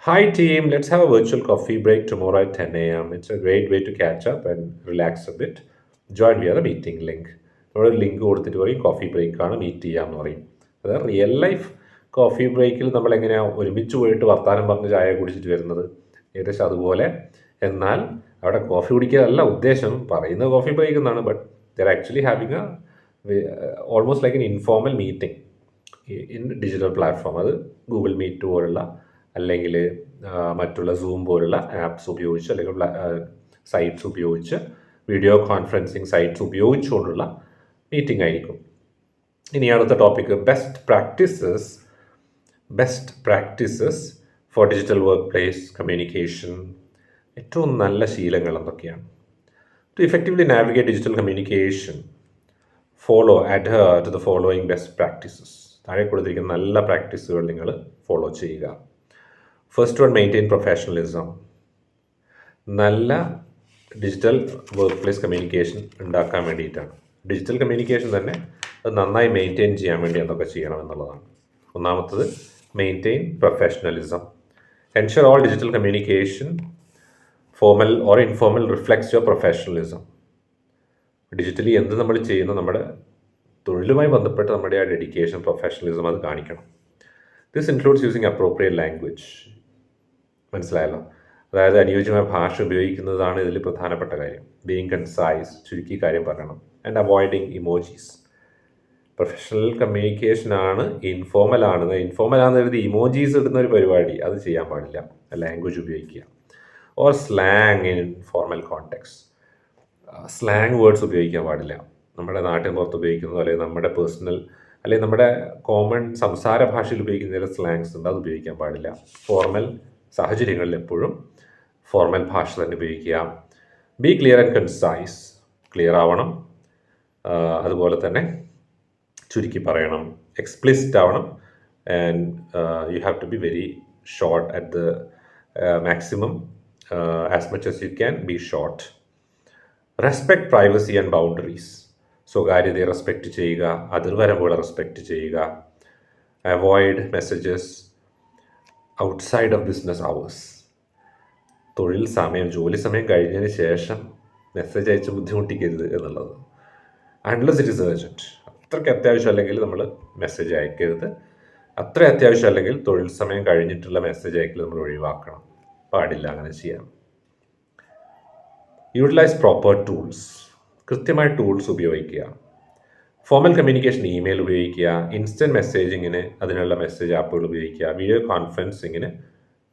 Hi team, let's have a virtual coffee break tomorrow at 10 a.m. It's a great way to catch up and relax a bit. Join via the meeting link. നമ്മളൊരു ലിങ്ക് കൊടുത്തിട്ട് പറയും കോഫി ബ്രേക്കാണ്, മീറ്റ് ചെയ്യാമെന്ന് പറയും. അതായത് റിയൽ ലൈഫ് കോഫി ബ്രേക്കിൽ നമ്മൾ എങ്ങനെയാണ് ഒരുമിച്ച് പോയിട്ട് വർത്താനം പറഞ്ഞ് ചായ കുടിച്ചിട്ട് വരുന്നത്, ഏകദേശം അതുപോലെ. എന്നാൽ അവിടെ കോഫി കുടിക്കാനല്ല ഉദ്ദേശം, പറയുന്ന കോഫി ബ്രേക്ക് എന്നാണ്. But there actually having A almost like an informal meeting in digital platform. അത് ഗൂഗിൾ മീറ്റ് പോലുള്ള അല്ലെങ്കിൽ മറ്റുള്ള സൂം പോലുള്ള ആപ്സ് ഉപയോഗിച്ച് അല്ലെങ്കിൽ സൈറ്റ്സ് ഉപയോഗിച്ച്, വീഡിയോ കോൺഫറൻസിങ് സൈറ്റ്സ് ഉപയോഗിച്ചുകൊണ്ടുള്ള മീറ്റിംഗ് ആയിരിക്കും. ഇനി അടുത്ത topic best practices for digital work place communication. ഏറ്റവും നല്ല ശീലങ്ങൾ എന്തൊക്കെയാണ്? To effectively navigate digital communication adhere to the following best practices. താഴെ കൊടുത്തിരിക്കുന്ന നല്ല പ്രാക്ടീസുകൾ നിങ്ങൾ ഫോളോ ചെയ്യുക. First one, maintain professionalism. നല്ല ഡിജിറ്റൽ വർക്ക് പ്ലേസ് കമ്മ്യൂണിക്കേഷൻ ഉണ്ടാക്കാൻ വേണ്ടിയിട്ടാണ്. ഡിജിറ്റൽ കമ്മ്യൂണിക്കേഷൻ തന്നെ അത് നന്നായി മെയിൻറ്റെയിൻ ചെയ്യാൻ വേണ്ടി എന്തൊക്കെ ചെയ്യണം എന്നുള്ളതാണ്. ഒന്നാമത്തത്, maintain professionalism. Ensure all digital communication formal or informal reflects your professionalism. Digitally എന്ത് നമ്മൾ ചെയ്യുന്നു, നമ്മുടെ തൊഴിലുമായി ബന്ധപ്പെട്ട് നമ്മുടെ ആ ഡെഡിക്കേഷൻ, പ്രൊഫഷണലിസം അത് കാണിക്കണം. This includes using appropriate language. മനസ്സിലായല്ലോ? അതായത് അനുയോജ്യമായ ഭാഷ ഉപയോഗിക്കുന്നതാണ് ഇതിൽ പ്രധാനപ്പെട്ട കാര്യം. ബീയിങ് കൺസൈസ്, ചുരുക്കി കാര്യം പറയണം. And avoiding emojis. പ്രൊഫഷണൽ കമ്മ്യൂണിക്കേഷനാണ്, ഇൻഫോർമലാണെന്ന് കരുതി ഇമോജീസ് ഇടുന്ന ഒരു പരിപാടി അത് ചെയ്യാൻ പാടില്ല. ലാംഗ്വേജ് ഉപയോഗിക്കുക. Or slang in formal context. Slang words ഉപയോഗിക്കാൻ പാടില്ല. നമ്മുടെ നാട്ടിൻ പുറത്ത് ഉപയോഗിക്കുന്നത്, അല്ലെങ്കിൽ നമ്മുടെ പേഴ്സണൽ അല്ലെങ്കിൽ നമ്മുടെ കോമൺ സംസാര ഭാഷയിൽ ഉപയോഗിക്കുന്ന ചില സ്ലാങ്സ് ഉണ്ട്, അത് ഉപയോഗിക്കാൻ പാടില്ല. ഫോർമൽ സാഹചര്യങ്ങളിൽ എപ്പോഴും ഫോർമൽ ഭാഷ തന്നെ ഉപയോഗിക്കുക. Be clear and concise. Clear ആവണം, അതുപോലെ തന്നെ ചുരുക്കി പറയണം. എക്സ്പ്ലിസിറ്റ് ആവണം. And you have to be very short at the maximum. As much as you can be short. Respect privacy and boundaries. സ്വകാര്യതയെ റെസ്പെക്റ്റ് ചെയ്യുക, അതിർവരമ്പുകളെ റെസ്പെക്റ്റ് ചെയ്യുക. Avoid messages outside of business hours. തൊഴിൽ സമയം, ജോലി സമയം കഴിഞ്ഞതിന് ശേഷം മെസ്സേജ് അയച്ച് ബുദ്ധിമുട്ടിക്കരുത് എന്നുള്ളത്. Unless it is urgent. അത്രയ്ക്ക് അത്യാവശ്യം അല്ലെങ്കിൽ നമ്മൾ മെസ്സേജ് അയക്കരുത്. അത്ര അത്യാവശ്യം അല്ലെങ്കിൽ തൊഴിൽ സമയം കഴിഞ്ഞിട്ടുള്ള മെസ്സേജ് അയക്കൽ നമ്മൾ ഒഴിവാക്കണം. പാടില്ല അങ്ങനെ ചെയ്യാൻ. Utilise proper tools. കൃത്യമായ ടൂൾസ് ഉപയോഗിക്കുക. ഫോർമൽ കമ്മ്യൂണിക്കേഷൻ ഇമെയിൽ ഉപയോഗിക്കുക. ഇൻസ്റ്റൻറ്റ് മെസ്സേജിങ്ങിന് അതിനുള്ള മെസ്സേജ് ആപ്പുകൾ ഉപയോഗിക്കുക. വീഡിയോ കോൺഫറൻസിങ്ങിന്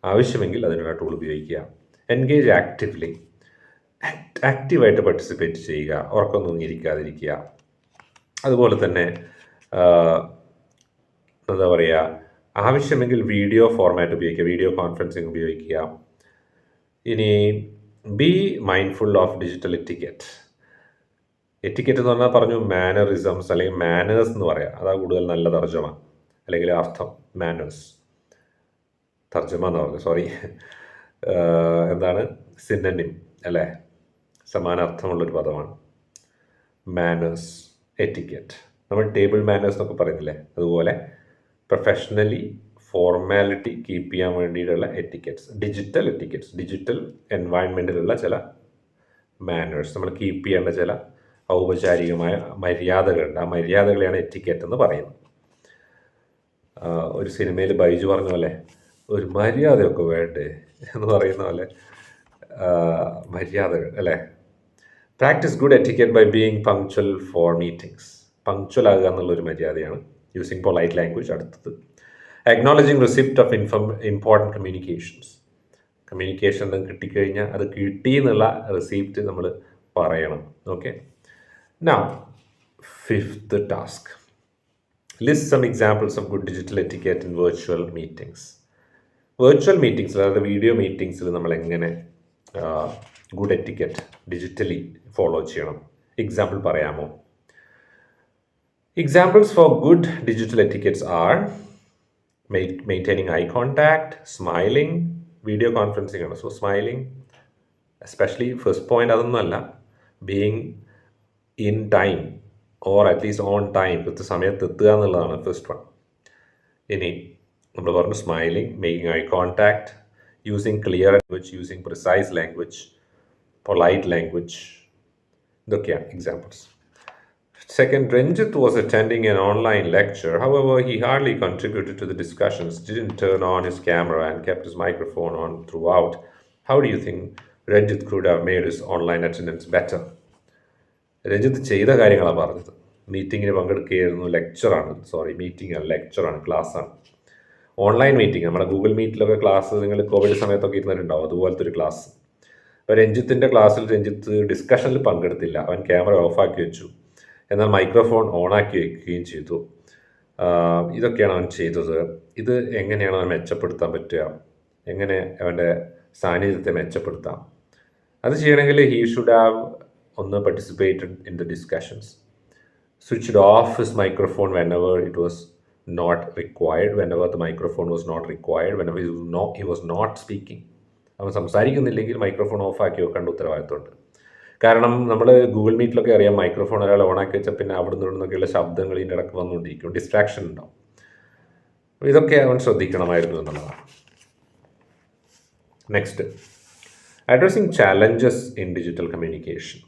ആവശ്യമെങ്കിൽ അതിനുള്ള ടൂൾ ഉപയോഗിക്കുക. Engage actively. ആക്റ്റീവായിട്ട് പാർട്ടിസിപ്പേറ്റ് ചെയ്യുക. ഉറക്കം തൂങ്ങിയിരിക്കാതിരിക്കുക. അതുപോലെ തന്നെ എന്താ പറയുക, ആവശ്യമെങ്കിൽ വീഡിയോ ഫോർമാറ്റ് ഉപയോഗിക്കുക, വീഡിയോ കോൺഫറൻസിങ് ഉപയോഗിക്കുക. ഇനി B mindful of digital etiquette. Etiquette എന്ന് പറഞ്ഞാൽ പറഞ്ഞു മാനറിസംസ് അല്ലെങ്കിൽ മാനേഴ്സ് എന്ന് പറയാം. അതാ കൂടുതൽ നല്ല തർജ്ജമ അല്ലെങ്കിൽ അർത്ഥം. മാനേഴ്സ് തർജ്ജമ എന്ന് പറഞ്ഞു, സോറി. എന്താണ് സിനണിം അല്ലേ, സമാനാർത്ഥമുള്ളൊരു പദമാണ് മാനേഴ്സ്, എറ്റിക്കറ്റ്. നമ്മൾ ടേബിൾ മാനേഴ്സ് എന്നൊക്കെ പറയുന്നില്ലേ, അതുപോലെ പ്രൊഫഷണലി ഫോർമാലിറ്റി കീപ്പ് ചെയ്യാൻ വേണ്ടിയിട്ടുള്ള എറ്റിക്കറ്റ്സ്, ഡിജിറ്റൽ എറ്റിക്കറ്റ്സ്, ഡിജിറ്റൽ എൻവയൺമെൻറ്റിലുള്ള ചില മാനേഴ്സ്, നമ്മൾ കീപ്പ് ചെയ്യേണ്ട ചില ഔപചാരികമായ മര്യാദകളുണ്ട്. ആ മര്യാദകളെയാണ് എറ്റിക്കറ്റ് എന്ന് പറയുന്നത്. ഒരു സിനിമയിൽ ബൈജു പറഞ്ഞ പോലെ ഒരു മര്യാദയൊക്കെ വേണ്ടേ എന്ന് പറയുന്ന പോലെ മര്യാദകൾ അല്ലേ. Practice good etiquette by being punctual for meetings. Punctual ആകുക എന്നുള്ളൊരു മര്യാദയാണ്. Using polite language. അടുത്തത്, acknowledging receipt of important communications. Communication കിട്ടിക്കഴിഞ്ഞാൽ അത് കിട്ടി എന്നുള്ള റിസീപ്റ്റ് നമ്മൾ പറയണം. Okay. Now fifth task, list some examples of good digital etiquette in virtual meetings. Virtual മീറ്റിംഗ്സിൽ, അതായത് വീഡിയോ മീറ്റിംഗ്സിൽ നമ്മൾ എങ്ങനെ ഗുഡ് എറ്റിക്കറ്റ് ഡിജിറ്റലി ഫോളോ ചെയ്യണം? എക്സാമ്പിൾ പറയാമോ? Examples for good digital etiquettes are maintaining eye contact, smiling, video conferencing ആണ്. So smiling, especially first point അതൊന്നുമല്ല, being in time or at least on time, കൃത്യസമയത്ത് എത്തുക എന്നുള്ളതാണ് ഫസ്റ്റ് വൺ. ഇനി നമ്മൾ പറഞ്ഞു smiling, making eye contact, using clear language, using precise language, polite language, ഇതൊക്കെയാണ് examples. Second, Ranjit was attending an online lecture. However, he hardly contributed to the discussions, didn't turn on his camera and kept his microphone on throughout. How do you think Ranjit could have made his online attendance better? Ranjith ചെയ്ത കാര്യങ്ങളാണ് പറഞ്ഞത്. മീറ്റിങ്ങിന് പങ്കെടുക്കുകയായിരുന്നു, ലെക്ചറാണ്, ക്ലാസ്സാണ്. ഓൺലൈൻ മീറ്റിംഗ്, നമ്മുടെ ഗൂഗിൾ മീറ്റിലൊക്കെ ക്ലാസ് നിങ്ങൾ കോവിഡ് സമയത്തൊക്കെ ഇരുന്നിട്ടുണ്ടാവും, അതുപോലത്തെ ഒരു ക്ലാസ്. അപ്പോൾ രഞ്ജിത്തിൻ്റെ ക്ലാസ്സിൽ രഞ്ജിത്ത് ഡിസ്കഷനിൽ പങ്കെടുത്തില്ല. അവൻ ക്യാമറ ഓഫാക്കി വെച്ചു, എന്നാൽ മൈക്രോഫോൺ ഓണാക്കി വയ്ക്കുകയും ചെയ്തു. ഇതൊക്കെയാണ് അവൻ ചെയ്തത്. ഇത് എങ്ങനെയാണ് അവൻ മെച്ചപ്പെടുത്താൻ പറ്റുക? എങ്ങനെ അവൻ്റെ സാന്നിധ്യത്തെ മെച്ചപ്പെടുത്താം? അത് ചെയ്യണമെങ്കിൽ ഹീ ഷുഡ് ഹാവ് ഒന്ന് participated in the discussions, switched off his microphone whenever it was not required, whenever the microphone was not required, whenever he was not speaking. അവൻ സംസാരിക്കുന്നില്ലെങ്കിൽ മൈക്രോഫോൺ ഓഫാക്കി വെക്കേണ്ട ഉത്തരവാദിത്തമുണ്ട്. കാരണം നമ്മൾ ഗൂഗിൾ മീറ്റിലൊക്കെ അറിയാം, മൈക്രോഫോൺ ഒരാൾ ഓണാക്കി വെച്ചാൽ പിന്നെ അവിടെ നിന്നൊക്കെയുള്ള ശബ്ദങ്ങൾ ഇതിൻ്റെ ഇടയ്ക്ക് വന്നുകൊണ്ടിരിക്കും, ഡിസ്ട്രാക്ഷൻ ഉണ്ടാവും. ഇതൊക്കെ അവൻ ശ്രദ്ധിക്കണമായിരുന്നു എന്നുള്ളതാണ്. Next, addressing challenges in digital communication.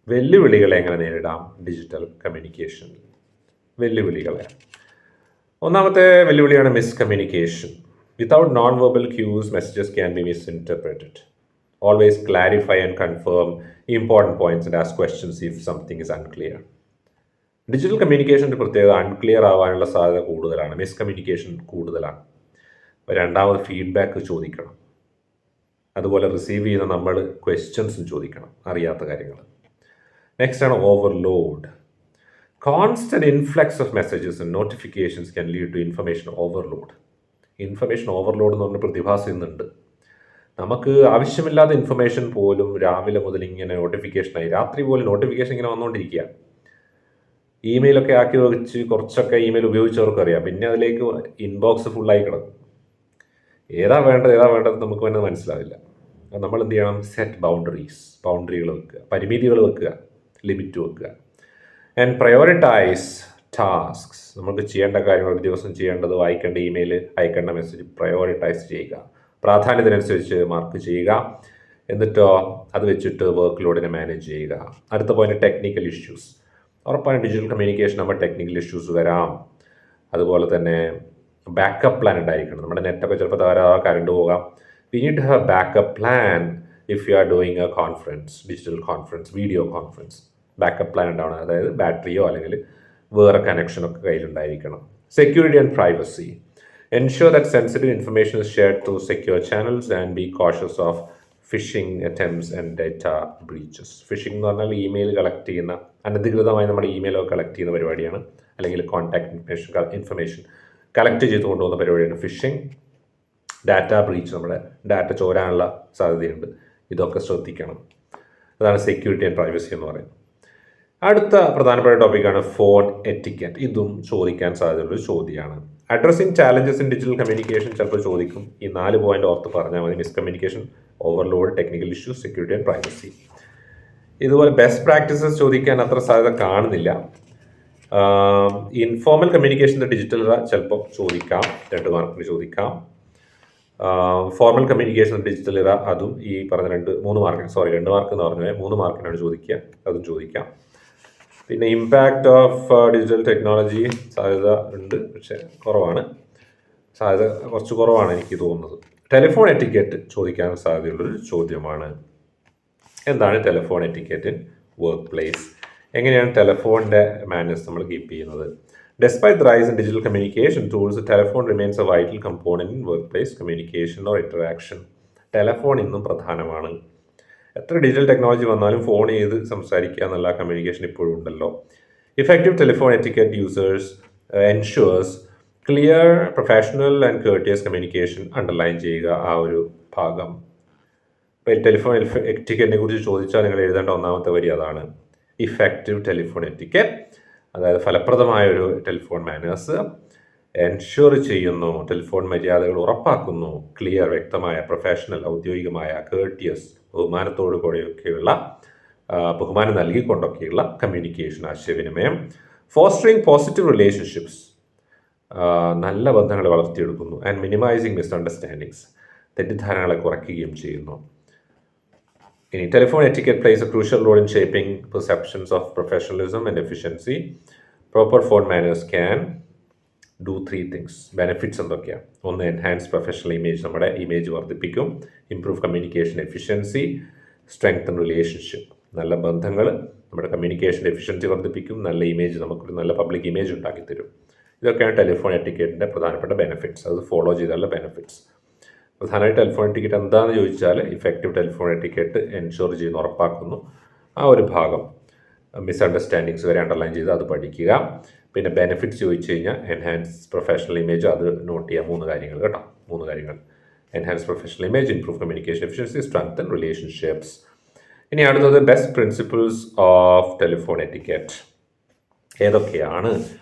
വെല്ലുവിളികളെ എങ്ങനെ നേരിടാം ഡിജിറ്റൽ കമ്മ്യൂണിക്കേഷനിൽ? വെല്ലുവിളികളെ, ഒന്നാമത്തെ വെല്ലുവിളിയാണ് miscommunication. Without non verbal cues messages can be misinterpreted. Always clarify and confirm important points and ask questions if something is unclear. Digital കമ്മ്യൂണിക്കേഷൻ്റെ പ്രത്യേകത അൺക്ലിയർ ആവാനുള്ള സാധ്യത കൂടുതലാണ്, മിസ്കമ്മ്യൂണിക്കേഷൻ കൂടുതലാണ്. രണ്ടാമത് ഫീഡ്ബാക്ക് ചോദിക്കണം. അതുപോലെ റിസീവ് ചെയ്യുന്ന നമ്മൾ ക്വസ്റ്റ്യൻസും ചോദിക്കണം, അറിയാത്ത കാര്യങ്ങൾ. നെക്സ്റ്റ് ആണ് overload. Constant influx of messages and notifications can lead to information overload. Information overload എന്ന് പറഞ്ഞ പ്രതിഭാസം ഇന്നുണ്ട്. നമുക്ക് ആവശ്യമില്ലാത്ത ഇൻഫർമേഷൻ പോലും രാവിലെ മുതൽ ഇങ്ങനെ നോട്ടിഫിക്കേഷനായി, രാത്രി പോലും നോട്ടിഫിക്കേഷൻ ഇങ്ങനെ വന്നുകൊണ്ടിരിക്കുക. ഇമെയിലൊക്കെ ആക്കി വെച്ച് കുറച്ചൊക്കെ ഇമെയിൽ ഉപയോഗിച്ചവർക്കറിയാം, പിന്നെ അതിലേക്ക് ഇൻബോക്സ് ഫുള്ളായി കിടക്കും. ഏതാ വേണ്ടത് നമുക്ക് തന്നെ മനസ്സിലാവില്ല. നമ്മൾ എന്ത് ചെയ്യണം? സെറ്റ് ബൗണ്ടറികൾ വെക്കുക, പരിമിതികൾ വെക്കുക, ലിമിറ്റ് വെക്കുക. And prioritise tasks. നമുക്ക് ചെയ്യേണ്ട കാര്യങ്ങൾ, ഒരു ദിവസം ചെയ്യേണ്ടത്, വായിക്കേണ്ട ഇമെയിൽ, അയക്കേണ്ട മെസ്സേജ് പ്രയോറിറ്റൈസ് ചെയ്യുക, പ്രാധാന്യത്തിനനുസരിച്ച് മാർക്ക് ചെയ്യുക. എന്നിട്ടോ അത് വെച്ചിട്ട് വർക്ക് ലോഡിനെ മാനേജ് ചെയ്യുക. അടുത്ത പോയിന്റ് ടെക്നിക്കൽ ഇഷ്യൂസ്. ഉറപ്പാണ് ഡിജിറ്റൽ കമ്മ്യൂണിക്കേഷൻ നമ്മൾ ടെക്നിക്കൽ ഇഷ്യൂസ് വരാം. അതുപോലെ തന്നെ ബാക്കപ്പ് പ്ലാൻ ഉണ്ടായിരിക്കണം. നമ്മുടെ നെറ്റൊക്കെ ചിലപ്പോൾ ധാരാളം കറണ്ട് പോകാം. We need to have backup plan if you are doing a conference, digital conference, video conference. Backup plan ഉണ്ടാവണം, അതായത് ബാറ്ററിയോ അല്ലെങ്കിൽ വേറെ കണക്ഷനൊക്കെ കയ്യിലുണ്ടായിരിക്കണം. Security and privacy. Ensure that sensitive information is shared through secure channels and be cautious of phishing attempts and data breaches. Phishing എന്ന് പറഞ്ഞാൽ ഇമെയിൽ കളക്ട് ചെയ്യുന്ന, അനധികൃതമായി നമ്മുടെ ഇമെയിലൊക്കെ കളക്ട് ചെയ്യുന്ന പരിപാടിയാണ്, അല്ലെങ്കിൽ കോൺടാക്ട് ഇൻഫർമേഷൻ കളക്ട് ചെയ്ത് കൊണ്ടുപോകുന്ന പരിപാടിയാണ് ഫിഷിംഗ്. ഡാറ്റ ബ്രീച്ച്, നമ്മുടെ ഡാറ്റ ചോരാനുള്ള സാധ്യതയുണ്ട്. ഇതൊക്കെ ശ്രദ്ധിക്കണം. അതാണ് സെക്യൂരിറ്റി ആൻഡ് പ്രൈവസി എന്ന് പറയുന്നത്. അടുത്ത പ്രധാനപ്പെട്ട ടോപ്പിക്കാണ് ഫോൺ എറ്റിക്കറ്റ്. ഇതും ചോദിക്കാൻ സാധ്യതയുള്ളൊരു ചോദ്യമാണ്. Addressing challenges in digital communication ചിലപ്പോൾ ചോദിക്കും. ഈ 4 പോയിന്റ് ഓർത്ത് പറഞ്ഞാൽ മതി. Miscommunication, overload, technical issues, security and privacy. ഇതുപോലെ ബെസ്റ്റ് പ്രാക്ടീസസ് ചോദിക്കാൻ അത്ര സാധ്യത കാണുന്നില്ല. ഇൻഫോർമൽ കമ്മ്യൂണിക്കേഷൻ്റെ ഡിജിറ്റൽ ചിലപ്പോൾ ചോദിക്കാം, 2 മാർക്കിന് ചോദിക്കാം. ഫോർമൽ കമ്മ്യൂണിക്കേഷൻ ഡിജിറ്റൽ ഇറ, അതും ഈ പറഞ്ഞ 2 മാർക്ക് എന്ന് പറഞ്ഞാൽ 3 മാർക്കിനാണ് ചോദിക്കുക, അതും ചോദിക്കാം. പിന്നെ ഇമ്പാക്റ്റ് ഓഫ് ഡിജിറ്റൽ ടെക്നോളജി സാധ്യത ഉണ്ട്, പക്ഷേ സാധ്യത കുറച്ച് കുറവാണ് എനിക്ക് തോന്നുന്നത്. ടെലിഫോൺ എറ്റിക്കറ്റ് ചോദിക്കാൻ സാധ്യതയുള്ളൊരു ചോദ്യമാണ്. എന്താണ് telephone etiquette in work place? എങ്ങനെയാണ് ടെലിഫോണിൻ്റെ മാനേഴ്സ് നമ്മൾ കീപ്പ് ചെയ്യുന്നത്? Despite the rise in digital communication tools, the telephone remains a vital component in workplace communication or interaction. Telephone ഇന്നും പ്രധാനമാണ്. എത്ര ഡിജിറ്റൽ ടെക്നോളജി വന്നാലും ഫോൺ ചെയ്ത് സംസാരിക്കുക എന്നുള്ള കമ്മ്യൂണിക്കേഷൻ ഇപ്പോഴും ഉണ്ടല്ലോ. Effective telephone etiquette users ensures clear, professional and courteous communication underline ചെയ്യുക ആ ഒരു ഭാഗം. ഇപ്പോൾ ടെലിഫോൺ എറ്റിക്കറ്റിനെ കുറിച്ച് ചോദിച്ചാൽ നിങ്ങൾ എഴുതേണ്ട ഒന്നാമത്തെ വരി അതാണ്. ഇഫക്റ്റീവ് ടെലിഫോൺ എറ്റിക്കറ്റ്, അതായത് ഫലപ്രദമായ ഒരു ടെലിഫോൺ മാനേഴ്സ് എൻഷുർ ചെയ്യുന്നു, ടെലിഫോൺ മര്യാദകൾ ഉറപ്പാക്കുന്നു. ക്ലിയർ, വ്യക്തമായ, പ്രൊഫഷണൽ, ഔദ്യോഗികമായ, കേർട്ടിയസ്, ബഹുമാനത്തോടു കൂടെയൊക്കെയുള്ള ബഹുമാനം നൽകിക്കൊണ്ടൊക്കെയുള്ള കമ്മ്യൂണിക്കേഷൻ, ആശയവിനിമയം. ഫോസ്റ്ററിങ് പോസിറ്റീവ് റിലേഷൻഷിപ്സ്, നല്ല ബന്ധങ്ങൾ വളർത്തിയെടുക്കുന്നു. ആൻഡ് മിനിമൈസിങ് മിസ്അണ്ടർസ്റ്റാൻഡിങ്സ്, തെറ്റിദ്ധാരണകളെ കുറയ്ക്കുകയും ചെയ്യുന്നു. ഇനി telephone etiquette plays a crucial role in shaping perceptions of professionalism and efficiency. Proper phone manners can do 3 things. Benefits എന്തൊക്കെയാണ്? ഒന്ന്, എൻഹാൻസ് പ്രൊഫഷണൽ ഇമേജ്, നമ്മുടെ ഇമേജ് വർദ്ധിപ്പിക്കും. Improve communication efficiency, strengthen relationship, നല്ല ബന്ധങ്ങൾ നമ്മുടെ കമ്മ്യൂണിക്കേഷൻ എഫിഷ്യൻസി വർദ്ധിപ്പിക്കും. നല്ല ഇമേജ്, നമുക്കൊരു നല്ല പബ്ലിക് ഇമേജ് ഉണ്ടാക്കിത്തരും. ഇതൊക്കെയാണ് ടെലിഫോൺ എറ്റിക്കറ്റിൻ്റെ പ്രധാനപ്പെട്ട ബെനിഫിറ്റ്സ്. അത് ഫോളോ ചെയ്താലുള്ള ബെനിഫിറ്റ്സ്. പ്രധാനമായിട്ട് ടെലിഫോൺ എറ്റിക്കറ്റ് എന്താണെന്ന് ചോദിച്ചാൽ ഇഫക്റ്റീവ് ടെലിഫോൺ എറ്റിക്കറ്റ് എൻഷുർ ചെയ്യുന്നു, ഉറപ്പാക്കുന്നു. ആ ഒരു ഭാഗം മിസ്അണ്ടർസ്റ്റാൻഡിങ്സ് വരെ അണ്ടർലൈൻ ചെയ്ത് അത് പഠിക്കുക. പിന്നെ ബെനിഫിറ്റ്സ് ചോദിച്ചു കഴിഞ്ഞാൽ എൻഹാൻസ് പ്രൊഫഷണൽ ഇമേജ്, അത് നോട്ട് ചെയ്യുക. 3 കാര്യങ്ങൾ കേട്ടോ, 3 കാര്യങ്ങൾ. Enhance professional image, improve communication efficiency, strengthen relationships. ഇനി അടുത്തത് best principles of telephone etiquette. ഏതൊക്കെയാണ്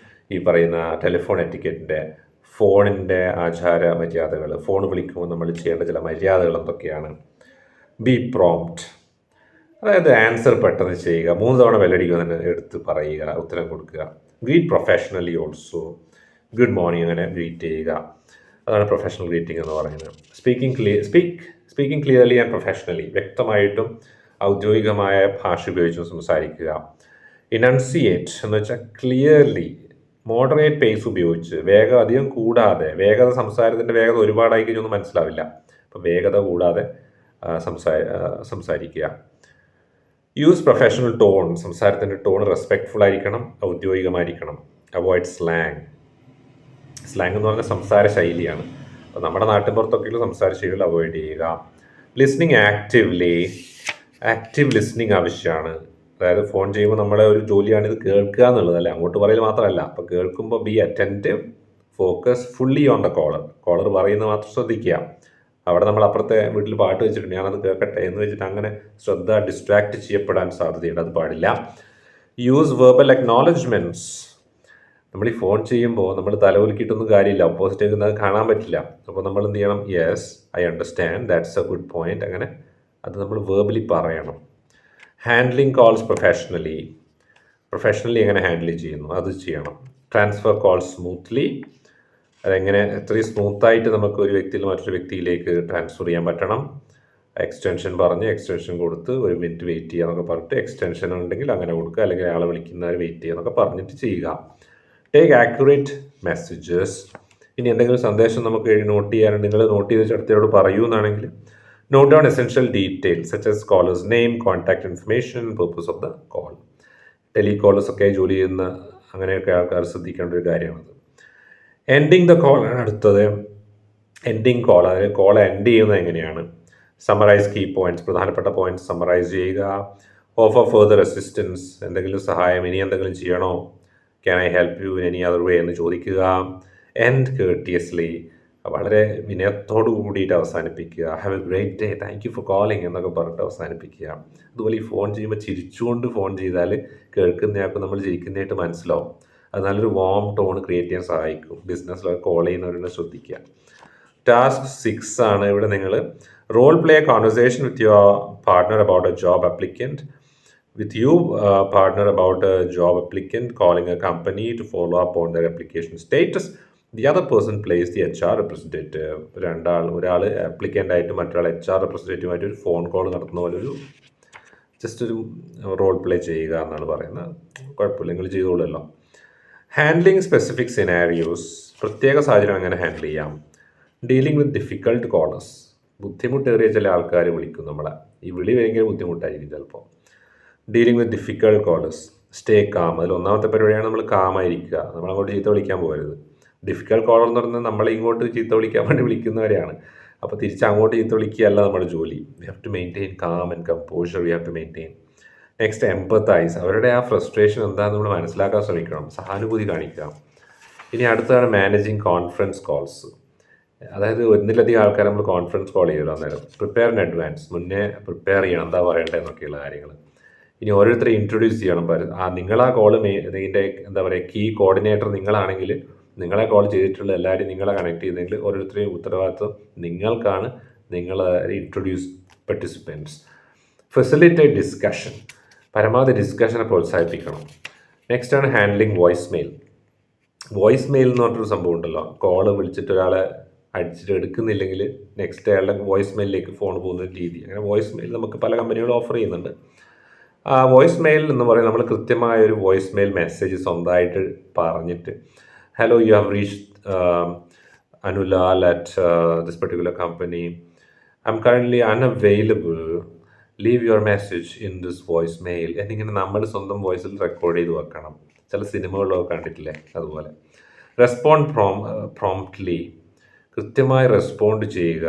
ഈ പറയുന്ന ടെലിഫോൺ എറ്റിക്കറ്റിൻ്റെ, ഫോണിൻ്റെ ആചാര മര്യാദകൾ, ഫോൺ വിളിക്കുമ്പോൾ നമ്മൾ ചെയ്യേണ്ട ചില മര്യാദകൾ എന്തൊക്കെയാണ്? ബി പ്രോംപ്റ്റ്, അതായത് ആൻസർ പെട്ടെന്ന് ചെയ്യുക. 3 തവണ ബെല്ലടിക്കുക, തന്നെ എടുത്ത് പറയുക, ഉത്തരം കൊടുക്കുക. Greet professionally also, good morning അങ്ങനെ ഗ്രീറ്റ് ചെയ്യുക. അതാണ് പ്രൊഫഷണൽ ഗ്രീറ്റിംഗ് എന്ന് പറയുന്നത്. സ്പീക്കിംഗ് ക്ലിയർലി ആൻഡ് പ്രൊഫഷണലി, വ്യക്തമായിട്ടും ഔദ്യോഗികമായ ഭാഷ ഉപയോഗിച്ചും സംസാരിക്കുക. ഇനൺസിയേറ്റ് എന്ന് വെച്ചാൽ ക്ലിയർലി, മോഡറേറ്റ് പേസ് ഉപയോഗിച്ച്, വേഗം അധികം കൂടാതെ. വേഗത, സംസാരത്തിൻ്റെ വേഗത ഒരുപാടായി കഴിഞ്ഞൊന്നും മനസ്സിലാവില്ല. അപ്പോൾ വേഗത കൂടാതെ സംസാരിക്കുക. യൂസ് പ്രൊഫഷണൽ ടോൺ, സംസാരത്തിൻ്റെ ടോൺ റെസ്പെക്ട്ഫുൾ ആയിരിക്കണം, ഔദ്യോഗികമായിരിക്കണം. Avoid slang. സ്ലാങ് എന്ന് പറഞ്ഞാൽ സംസാര ശൈലിയാണ്. അപ്പോൾ നമ്മുടെ നാട്ടിൻപുറത്തൊക്കെയുള്ള സംസാര ശൈലികൾ അവോയ്ഡ് ചെയ്യുക. ലിസ്ണിങ് ആക്റ്റീവ്ലി, ആക്റ്റീവ് ലിസ്ണിങ് ആവശ്യമാണ്. അതായത് ഫോൺ ചെയ്യുമ്പോൾ നമ്മുടെ ഒരു ജോലിയാണ് ഇത് കേൾക്കുക എന്നുള്ളത്, അല്ലേ, അങ്ങോട്ട് പറയൽ മാത്രമല്ല. അപ്പോൾ കേൾക്കുമ്പോൾ be attentive, focus fully on the caller പറയുന്നത് മാത്രം ശ്രദ്ധിക്കുക. അവിടെ നമ്മൾ അപ്പുറത്തെ വീട്ടിൽ പാട്ട് വെച്ചിട്ടുണ്ട്, ഞാനത് കേൾക്കട്ടെ എന്ന് വെച്ചിട്ട് അങ്ങനെ ശ്രദ്ധ ഡിസ്ട്രാക്ട് ചെയ്യപ്പെടാൻ സാധ്യതയുണ്ട്, അത് പാടില്ല. Use verbal acknowledgements. നമ്മൾ ഈ ഫോൺ ചെയ്യുമ്പോൾ നമ്മൾ തലകുലുക്കിയിട്ടൊന്നും കാര്യമില്ല, ഓപ്പോസിറ്റ് നിൽക്കുന്നത് കാണാൻ പറ്റില്ല. അപ്പോൾ നമ്മൾ എന്ത് ചെയ്യണം? Yes, I understand, that's A good point, അങ്ങനെ അത് നമ്മൾ വെർബലി പറയണം. ഹാൻഡ്ലിങ് കോൾസ് പ്രൊഫഷണലി എങ്ങനെ ഹാൻഡിൽ ചെയ്യുന്നു അത് ചെയ്യണം. ട്രാൻസ്ഫർ കോൾസ് സ്മൂത്ത്ലി, അതെങ്ങനെ എത്രയും സ്മൂത്തായിട്ട് നമുക്ക് ഒരു വ്യക്തിയിൽ മറ്റൊരു വ്യക്തിയിലേക്ക് ട്രാൻസ്ഫർ ചെയ്യാൻ പറ്റണം. എക്സ്റ്റൻഷൻ പറഞ്ഞ് എക്സ്റ്റൻഷൻ കൊടുത്ത് 1 മിനിറ്റ് വെയിറ്റ് ചെയ്യുക എന്നൊക്കെ പറഞ്ഞിട്ട്, എക്സ്റ്റൻഷൻ ഉണ്ടെങ്കിൽ അങ്ങനെ കൊടുക്കുക, അല്ലെങ്കിൽ അയാളെ വിളിക്കുന്നവർ വെയിറ്റ് ചെയ്യുക എന്നൊക്കെ പറഞ്ഞിട്ട് ചെയ്യുക. Take accurate messages. ഇനി എന്തെങ്കിലും സന്ദേശം നമുക്ക് നോട്ട് ചെയ്യാനുണ്ട്, നിങ്ങൾ നോട്ട് ചെയ്ത് അടുത്തവരോട് പറയൂ എന്നാണെങ്കിൽ, note down essential details such as callers name, contact information, purpose of the call. Telecallers ഒക്കെ ജോലി ചെയ്യുന്ന അങ്ങനെയൊക്കെ ആൾക്കാർ ശ്രദ്ധിക്കേണ്ട ഒരു കാര്യമാണത്. എൻഡിങ് ദ കോൾ ആണ് അടുത്തത്. എൻഡിങ് കോൾ, അതായത് കോൾ എൻഡ് ചെയ്യുന്നത് എങ്ങനെയാണ്? സമ്മറൈസ് കീ പോയിന്റ്സ്, പ്രധാനപ്പെട്ട പോയിന്റ്സ് സമ്മറൈസ് ചെയ്യുക. ഓഫർ ഫർദർ അസിസ്റ്റൻസ്, എന്തെങ്കിലും സഹായം, ഇനി എന്തെങ്കിലും ചെയ്യണോ? Can I help you in any other way എന്ന് ചോദിക്കുക. എൻഡ് കേർട്ടിയസ്ലി, വളരെ വിനയത്തോടു കൂടിയിട്ട് അവസാനിപ്പിക്കുക. Have a great day, thank you for calling എന്നൊക്കെ പറഞ്ഞിട്ട് അവസാനിപ്പിക്കുക. അതുപോലെ ഈ ഫോൺ ചെയ്യുമ്പോൾ ചിരിച്ചുകൊണ്ട് ഫോൺ ചെയ്താൽ കേൾക്കുന്നയാൾക്ക് നമ്മൾ ചിരിക്കുന്നതായിട്ട് മനസ്സിലാവും. അത് നല്ലൊരു വാം ടോൺ ക്രിയേറ്റ് ചെയ്യാൻ സഹായിക്കും. ബിസിനസ്സിലൊക്കെ കോൾ ചെയ്യുന്നവരുടെ ശ്രദ്ധിക്കുക. ടാസ്ക് 6 ആണ് ഇവിടെ. നിങ്ങൾ role play conversation with your partner about a job applicant. With you partner about a job applicant calling a company to follow up on their application status. The other person plays the HR representative. ഒരാൾ ആപ്ലിക്കൻ്റ് ആയിട്ട് മറ്റൊരാൾ HR representative ആയിട്ട് ഒരു ഫോൺ കോൾ നടത്തുന്ന പോലെ ഒരു ജസ്റ്റ് ഒരു റോൾ പ്ലേ ചെയ്യുക എന്നാണ് പറയുന്നത്. കുഴപ്പമില്ല, നിങ്ങൾ ചെയ്തോളൂല്ലോ. ഹാൻഡ്ലിങ് സ്പെസിഫിക് സിനാരിയോസ്, പ്രത്യേക സാഹചര്യം എങ്ങനെ ഹാൻഡിൽ ചെയ്യാം. ഡീലിംഗ് വിത്ത് ഡിഫിക്കൾട്ട് കോളേഴ്സ്, ബുദ്ധിമുട്ടേറിയ ചില ആൾക്കാർ വിളിക്കും നമ്മളെ. ഈ വിളി ഭയങ്കര ബുദ്ധിമുട്ടായിരിക്കും ചിലപ്പോൾ. Dealing with difficult callers, stay calm. അതിൽ ഒന്നാമത്തെ പരിപാടിയാണ് നമ്മൾ കാമായിരിക്കുക, നമ്മളങ്ങോട്ട് ചീത്ത വിളിക്കാൻ പോകരുത്. ഡിഫിക്കൽട്ട് കോളർ എന്ന് പറഞ്ഞാൽ നമ്മളെ ഇങ്ങോട്ട് ചീത്ത വിളിക്കാൻ വേണ്ടി വിളിക്കുന്നവരെയാണ്. അപ്പോൾ തിരിച്ച് അങ്ങോട്ട് ചീത്ത വിളിക്കുകയല്ല നമ്മുടെ ജോലി. We have to maintain calm and composure, we have to maintain. Next empathise, അവരുടെ ആ ഫ്രസ്ട്രേഷൻ എന്താണെന്ന് നമ്മൾ മനസ്സിലാക്കാൻ ശ്രമിക്കണം, സഹാനുഭൂതി കാണിക്കുക. ഇനി അടുത്തതാണ് മാനേജിങ് കോൺഫറൻസ് കോൾസ്. അതായത് ഒന്നിലധികം ആൾക്കാർ നമ്മൾ കോൺഫറൻസ് കോൾ ചെയ്യുമല്ലോ, അന്നേരം പ്രിപ്പയർ ഇൻ അഡ്വാൻസ്, മുന്നേ പ്രിപ്പയർ ചെയ്യണം എന്താ പറയേണ്ടതെന്നൊക്കെയുള്ള കാര്യങ്ങൾ. ഇനി ഓരോരുത്തരെ ഇൻട്രൊഡ്യൂസ് ചെയ്യണം. നിങ്ങളാ കോൾ ഇതിൻ്റെ എന്താ പറയുക കീ കോർഡിനേറ്റർ നിങ്ങളാണെങ്കിൽ നിങ്ങളെ കോൾ ചെയ്തിട്ടുള്ള എല്ലാവരും നിങ്ങളെ കണക്ട് ചെയ്തെങ്കിൽ ഓരോരുത്തരെയും ഉത്തരവാദിത്വം നിങ്ങൾക്കാണ്. നിങ്ങൾ ഇൻട്രൊഡ്യൂസ് പാർട്ടിസിപ്പൻസ്. ഫെസിലിറ്റേറ്റ് ഡിസ്കഷൻ, പരമാവധി ഡിസ്കഷനെ പ്രോത്സാഹിപ്പിക്കണം. നെക്സ്റ്റ് ആണ് handling voice mail. Voice mail എന്ന് പറഞ്ഞൊരു സംഭവം ഉണ്ടല്ലോ, കോള് വിളിച്ചിട്ട് ഒരാളെ അടിച്ചിട്ട് എടുക്കുന്നില്ലെങ്കിൽ നെക്സ്റ്റ് അയാളുടെ വോയിസ് മെയിലിലേക്ക് ഫോൺ പോകുന്ന രീതി. അങ്ങനെ വോയിസ് മെയിൽ നമുക്ക് പല കമ്പനികളും ഓഫർ ചെയ്യുന്നുണ്ട്. വോയിസ് മെയിൽ എന്ന് പറയുന്നത് നമ്മൾ കൃത്യമായൊരു വോയിസ് മെയിൽ മെസ്സേജ് സ്വന്തമായിട്ട് പറഞ്ഞിട്ട്, hello you have reached Anulal at this particular company, I'm currently unavailable, leave your message in this voice mail എന്നിങ്ങനെ നമ്മൾ സ്വന്തം വോയിസിൽ റെക്കോർഡ് ചെയ്ത് വെക്കണം. ചില സിനിമകളിലൊക്കെ കണ്ടിട്ടില്ലേ, അതുപോലെ. റെസ്പോണ്ട് പ്രോംപ്റ്റ്ലി, കൃത്യമായി റെസ്പോണ്ട് ചെയ്യുക.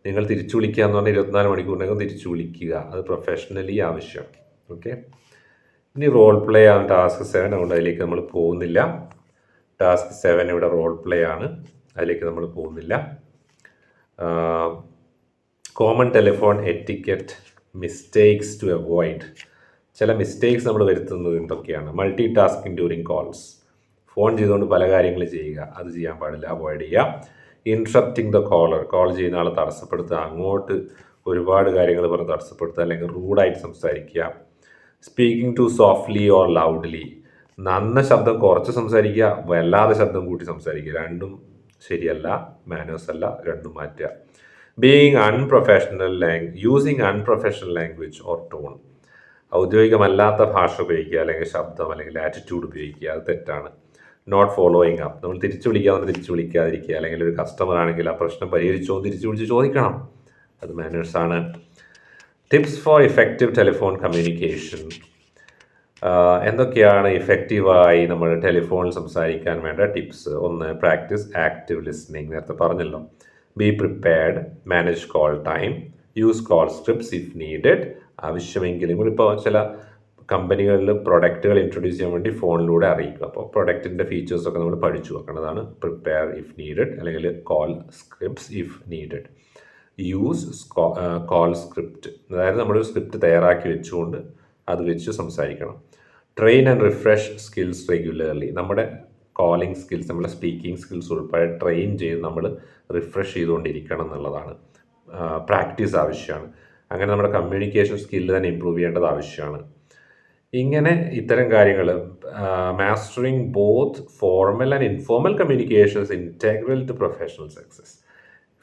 നിങ്ങൾ തിരിച്ചു വിളിക്കുക എന്ന് പറഞ്ഞാൽ 24 മണിക്കൂറിനകം തിരിച്ചു വിളിക്കുക. അത് പ്രൊഫഷണലി ആവശ്യം. ഓക്കെ. ഇനി റോൾ പ്ലേ ആണ് ടാസ്ക് 7. അതുകൊണ്ട് അതിലേക്ക് നമ്മൾ പോകുന്നില്ല. ടാസ്ക് 7 ഇവിടെ റോൾ പ്ലേ ആണ്, അതിലേക്ക് നമ്മൾ പോകുന്നില്ല. Common telephone etiquette mistakes to avoid. ചില മിസ്റ്റേക്സ് നമ്മൾ വരുത്തുന്നത് എന്തൊക്കെയാണ്? Multitasking during calls, phone ചെയ്തുകൊണ്ട് പല കാര്യങ്ങൾ ചെയ്യുക, അത് ചെയ്യാൻ പാടില്ല, അവോയ്ഡ് ചെയ്യുക. ഇൻട്രപ്റ്റിംഗ് ദ കോളർ, കോൾ ചെയ്യുന്ന ആളെ തടസ്സപ്പെടുത്തുക, അങ്ങോട്ട് ഒരുപാട് കാര്യങ്ങൾ പറഞ്ഞ് തടസ്സപ്പെടുത്തുക അല്ലെങ്കിൽ റൂഡായിട്ട് സംസാരിക്കുക. Speaking too softly or loudly, നന്ന ശബ്ദം കുറച്ച് സംസാരിക്കുക, വല്ലാതെ ശബ്ദം കൂട്ടി സംസാരിക്കുക, രണ്ടും ശരിയല്ല, മാനേഴ്സ് അല്ല, രണ്ടും മാറ്റുക. Being unprofessional using unprofessional language or tone, ഔദ്യോഗികമല്ലാത്ത ഭാഷ ഉപയോഗിക്കുക അല്ലെങ്കിൽ ശബ്ദം അല്ലെങ്കിൽ ആറ്റിറ്റ്യൂഡ് ഉപയോഗിക്കുക, അത് തെറ്റാണ്. നോട്ട് ഫോളോയിങ് അപ്പ്, നമ്മൾ തിരിച്ചു വിളിക്കാതെ തിരിച്ചു വിളിക്കാതിരിക്കുക, അല്ലെങ്കിൽ ഒരു കസ്റ്റമർ ആണെങ്കിൽ ആ പ്രശ്നം പരിഹരിച്ചോ തിരിച്ചു വിളിച്ച് ചോദിക്കണം, അത് മാനേഴ്സാണ്. Tips for effective telephone communication. എന്തൊക്കെയാണ് ഇഫക്റ്റീവായി നമ്മൾ ടെലിഫോണിൽ സംസാരിക്കാൻ വേണ്ട ടിപ്സ്? 1, പ്രാക്ടീസ് ആക്റ്റീവ് ലിസ്ണിംഗ്, നേരത്തെ പറഞ്ഞല്ലോ. Be prepared, manage call time, use call scripts if needed, ആവശ്യമെങ്കിലും. ഇപ്പോൾ ചില കമ്പനികളിൽ പ്രൊഡക്റ്റുകൾ ഇൻട്രൊഡ്യൂസ് ചെയ്യാൻ വേണ്ടി ഫോണിലൂടെ അറിയിക്കുക. അപ്പോൾ പ്രൊഡക്റ്റിൻ്റെ ഫീച്ചേഴ്സൊക്കെ നമ്മൾ പഠിച്ചു വെക്കേണ്ടതാണ്. പ്രിപ്പയർ ഇഫ് നീഡഡ്, അല്ലെങ്കിൽ call scripts if needed. Use call script, അതായത് നമ്മളൊരു സ്ക്രിപ്റ്റ് തയ്യാറാക്കി വെച്ചുകൊണ്ട് അത് വെച്ച് സംസാരിക്കണം. Train and refresh skills regularly, നമ്മുടെ കോളിംഗ് സ്കിൽസ്, നമ്മുടെ സ്പീക്കിംഗ് സ്കിൽസ് ഉൾപ്പെടെ ട്രെയിൻ ചെയ്ത് നമ്മൾ റിഫ്രഷ് ചെയ്തുകൊണ്ടിരിക്കണം എന്നുള്ളതാണ്. പ്രാക്ടീസ് ആവശ്യമാണ്. അങ്ങനെ നമ്മുടെ കമ്മ്യൂണിക്കേഷൻ സ്കില്ല് തന്നെ ഇമ്പ്രൂവ് ചെയ്യേണ്ടത് ആവശ്യമാണ്. ഇങ്ങനെ ഇത്തരം കാര്യങ്ങൾ, mastering both formal and informal communications integral to professional success.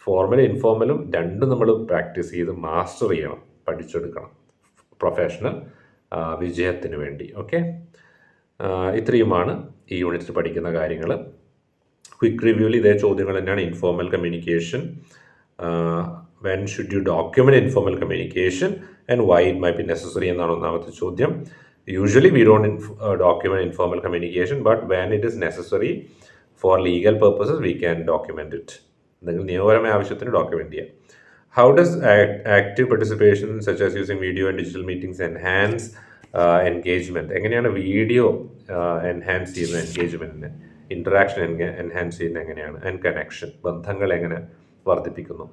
ഫോർമലും ഇൻഫോർമലും രണ്ടും നമ്മൾ പ്രാക്ടീസ് ചെയ്ത് മാസ്റ്റർ ചെയ്യണം, പഠിച്ചെടുക്കണം പ്രൊഫഷണൽ വിജയത്തിന് വേണ്ടി. ഓക്കെ, ഇത്രയുമാണ് ഈ യൂണിറ്റിൽ പഠിക്കുന്ന കാര്യങ്ങൾ. ക്വിക്ക് റിവ്യൂവിൽ ഇതേ ചോദ്യങ്ങൾ തന്നെയാണ്. Informal communication, when should you document informal communication and why it my be necessary എന്നാണ് ഒന്നാമത്തെ ചോദ്യം. Usually we don't document informal communication, but when it is necessary for legal purposes, we can document it. നിയമപരമായ ആവശ്യത്തിന് ഡോക്യുമെന്റ് ചെയ്യാം. How does active participation such as using video and digital meetings enhance engagement? എങ്ങനെയാണ് വീഡിയോ എൻഹാൻസ് ചെയ്യുന്ന എൻഗേജ്മെന്റിന്, ഇന്ററാക്ഷൻ എൻഹാൻസ് ചെയ്യുന്ന എങ്ങനെയാണ്, ആൻഡ് കണക്ഷൻ, ബന്ധങ്ങൾ എങ്ങനെ വർദ്ധിപ്പിക്കുന്നു?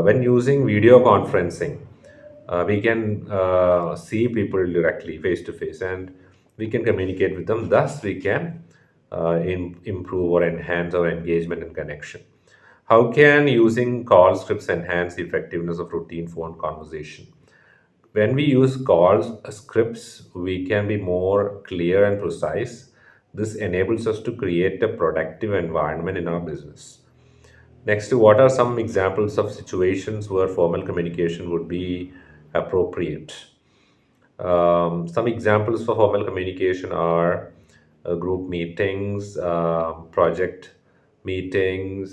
When using video conferencing, we can see people directly face to face and we can communicate with them. Thus we can improve or enhance our engagement and connection. How can using call scripts enhance the effectiveness of routine phone conversation? When we use call scripts, we can be more clear and precise. This enables us to create a productive environment in our business. Next, what are some examples of situations where formal communication would be appropriate? Some examples for formal communication are group meetings, project meetings,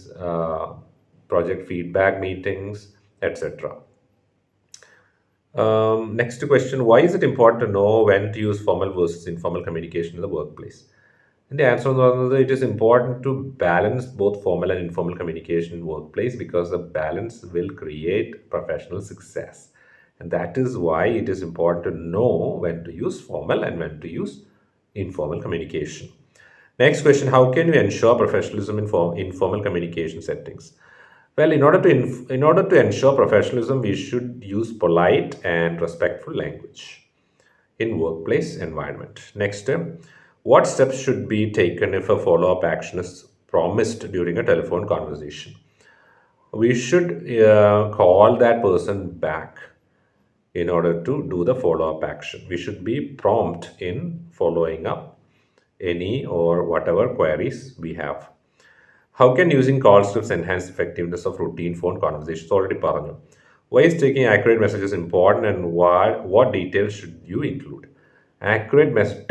project feedback meetings, etc. Next question, why is it important to know when to use formal versus informal communication in the workplace? And the answer is it is important to balance both formal and informal communication in workplace because the balance will create professional success. And that is why it is important to know when to use formal and when to use informal communication. Next question, how can you ensure professionalism in informal communication settings? Well, in order to ensure professionalism, we should use polite and respectful language in workplace environment. Next, what steps should be taken if a follow-up action is promised during a telephone conversation? We should call that person back in order to do the follow-up action. We should be prompt in following up any or whatever queries we have. How can using call scripts enhance effectiveness of routine phone conversations? Already പറഞ്ഞു. Why is taking accurate messages important, and what details should you include?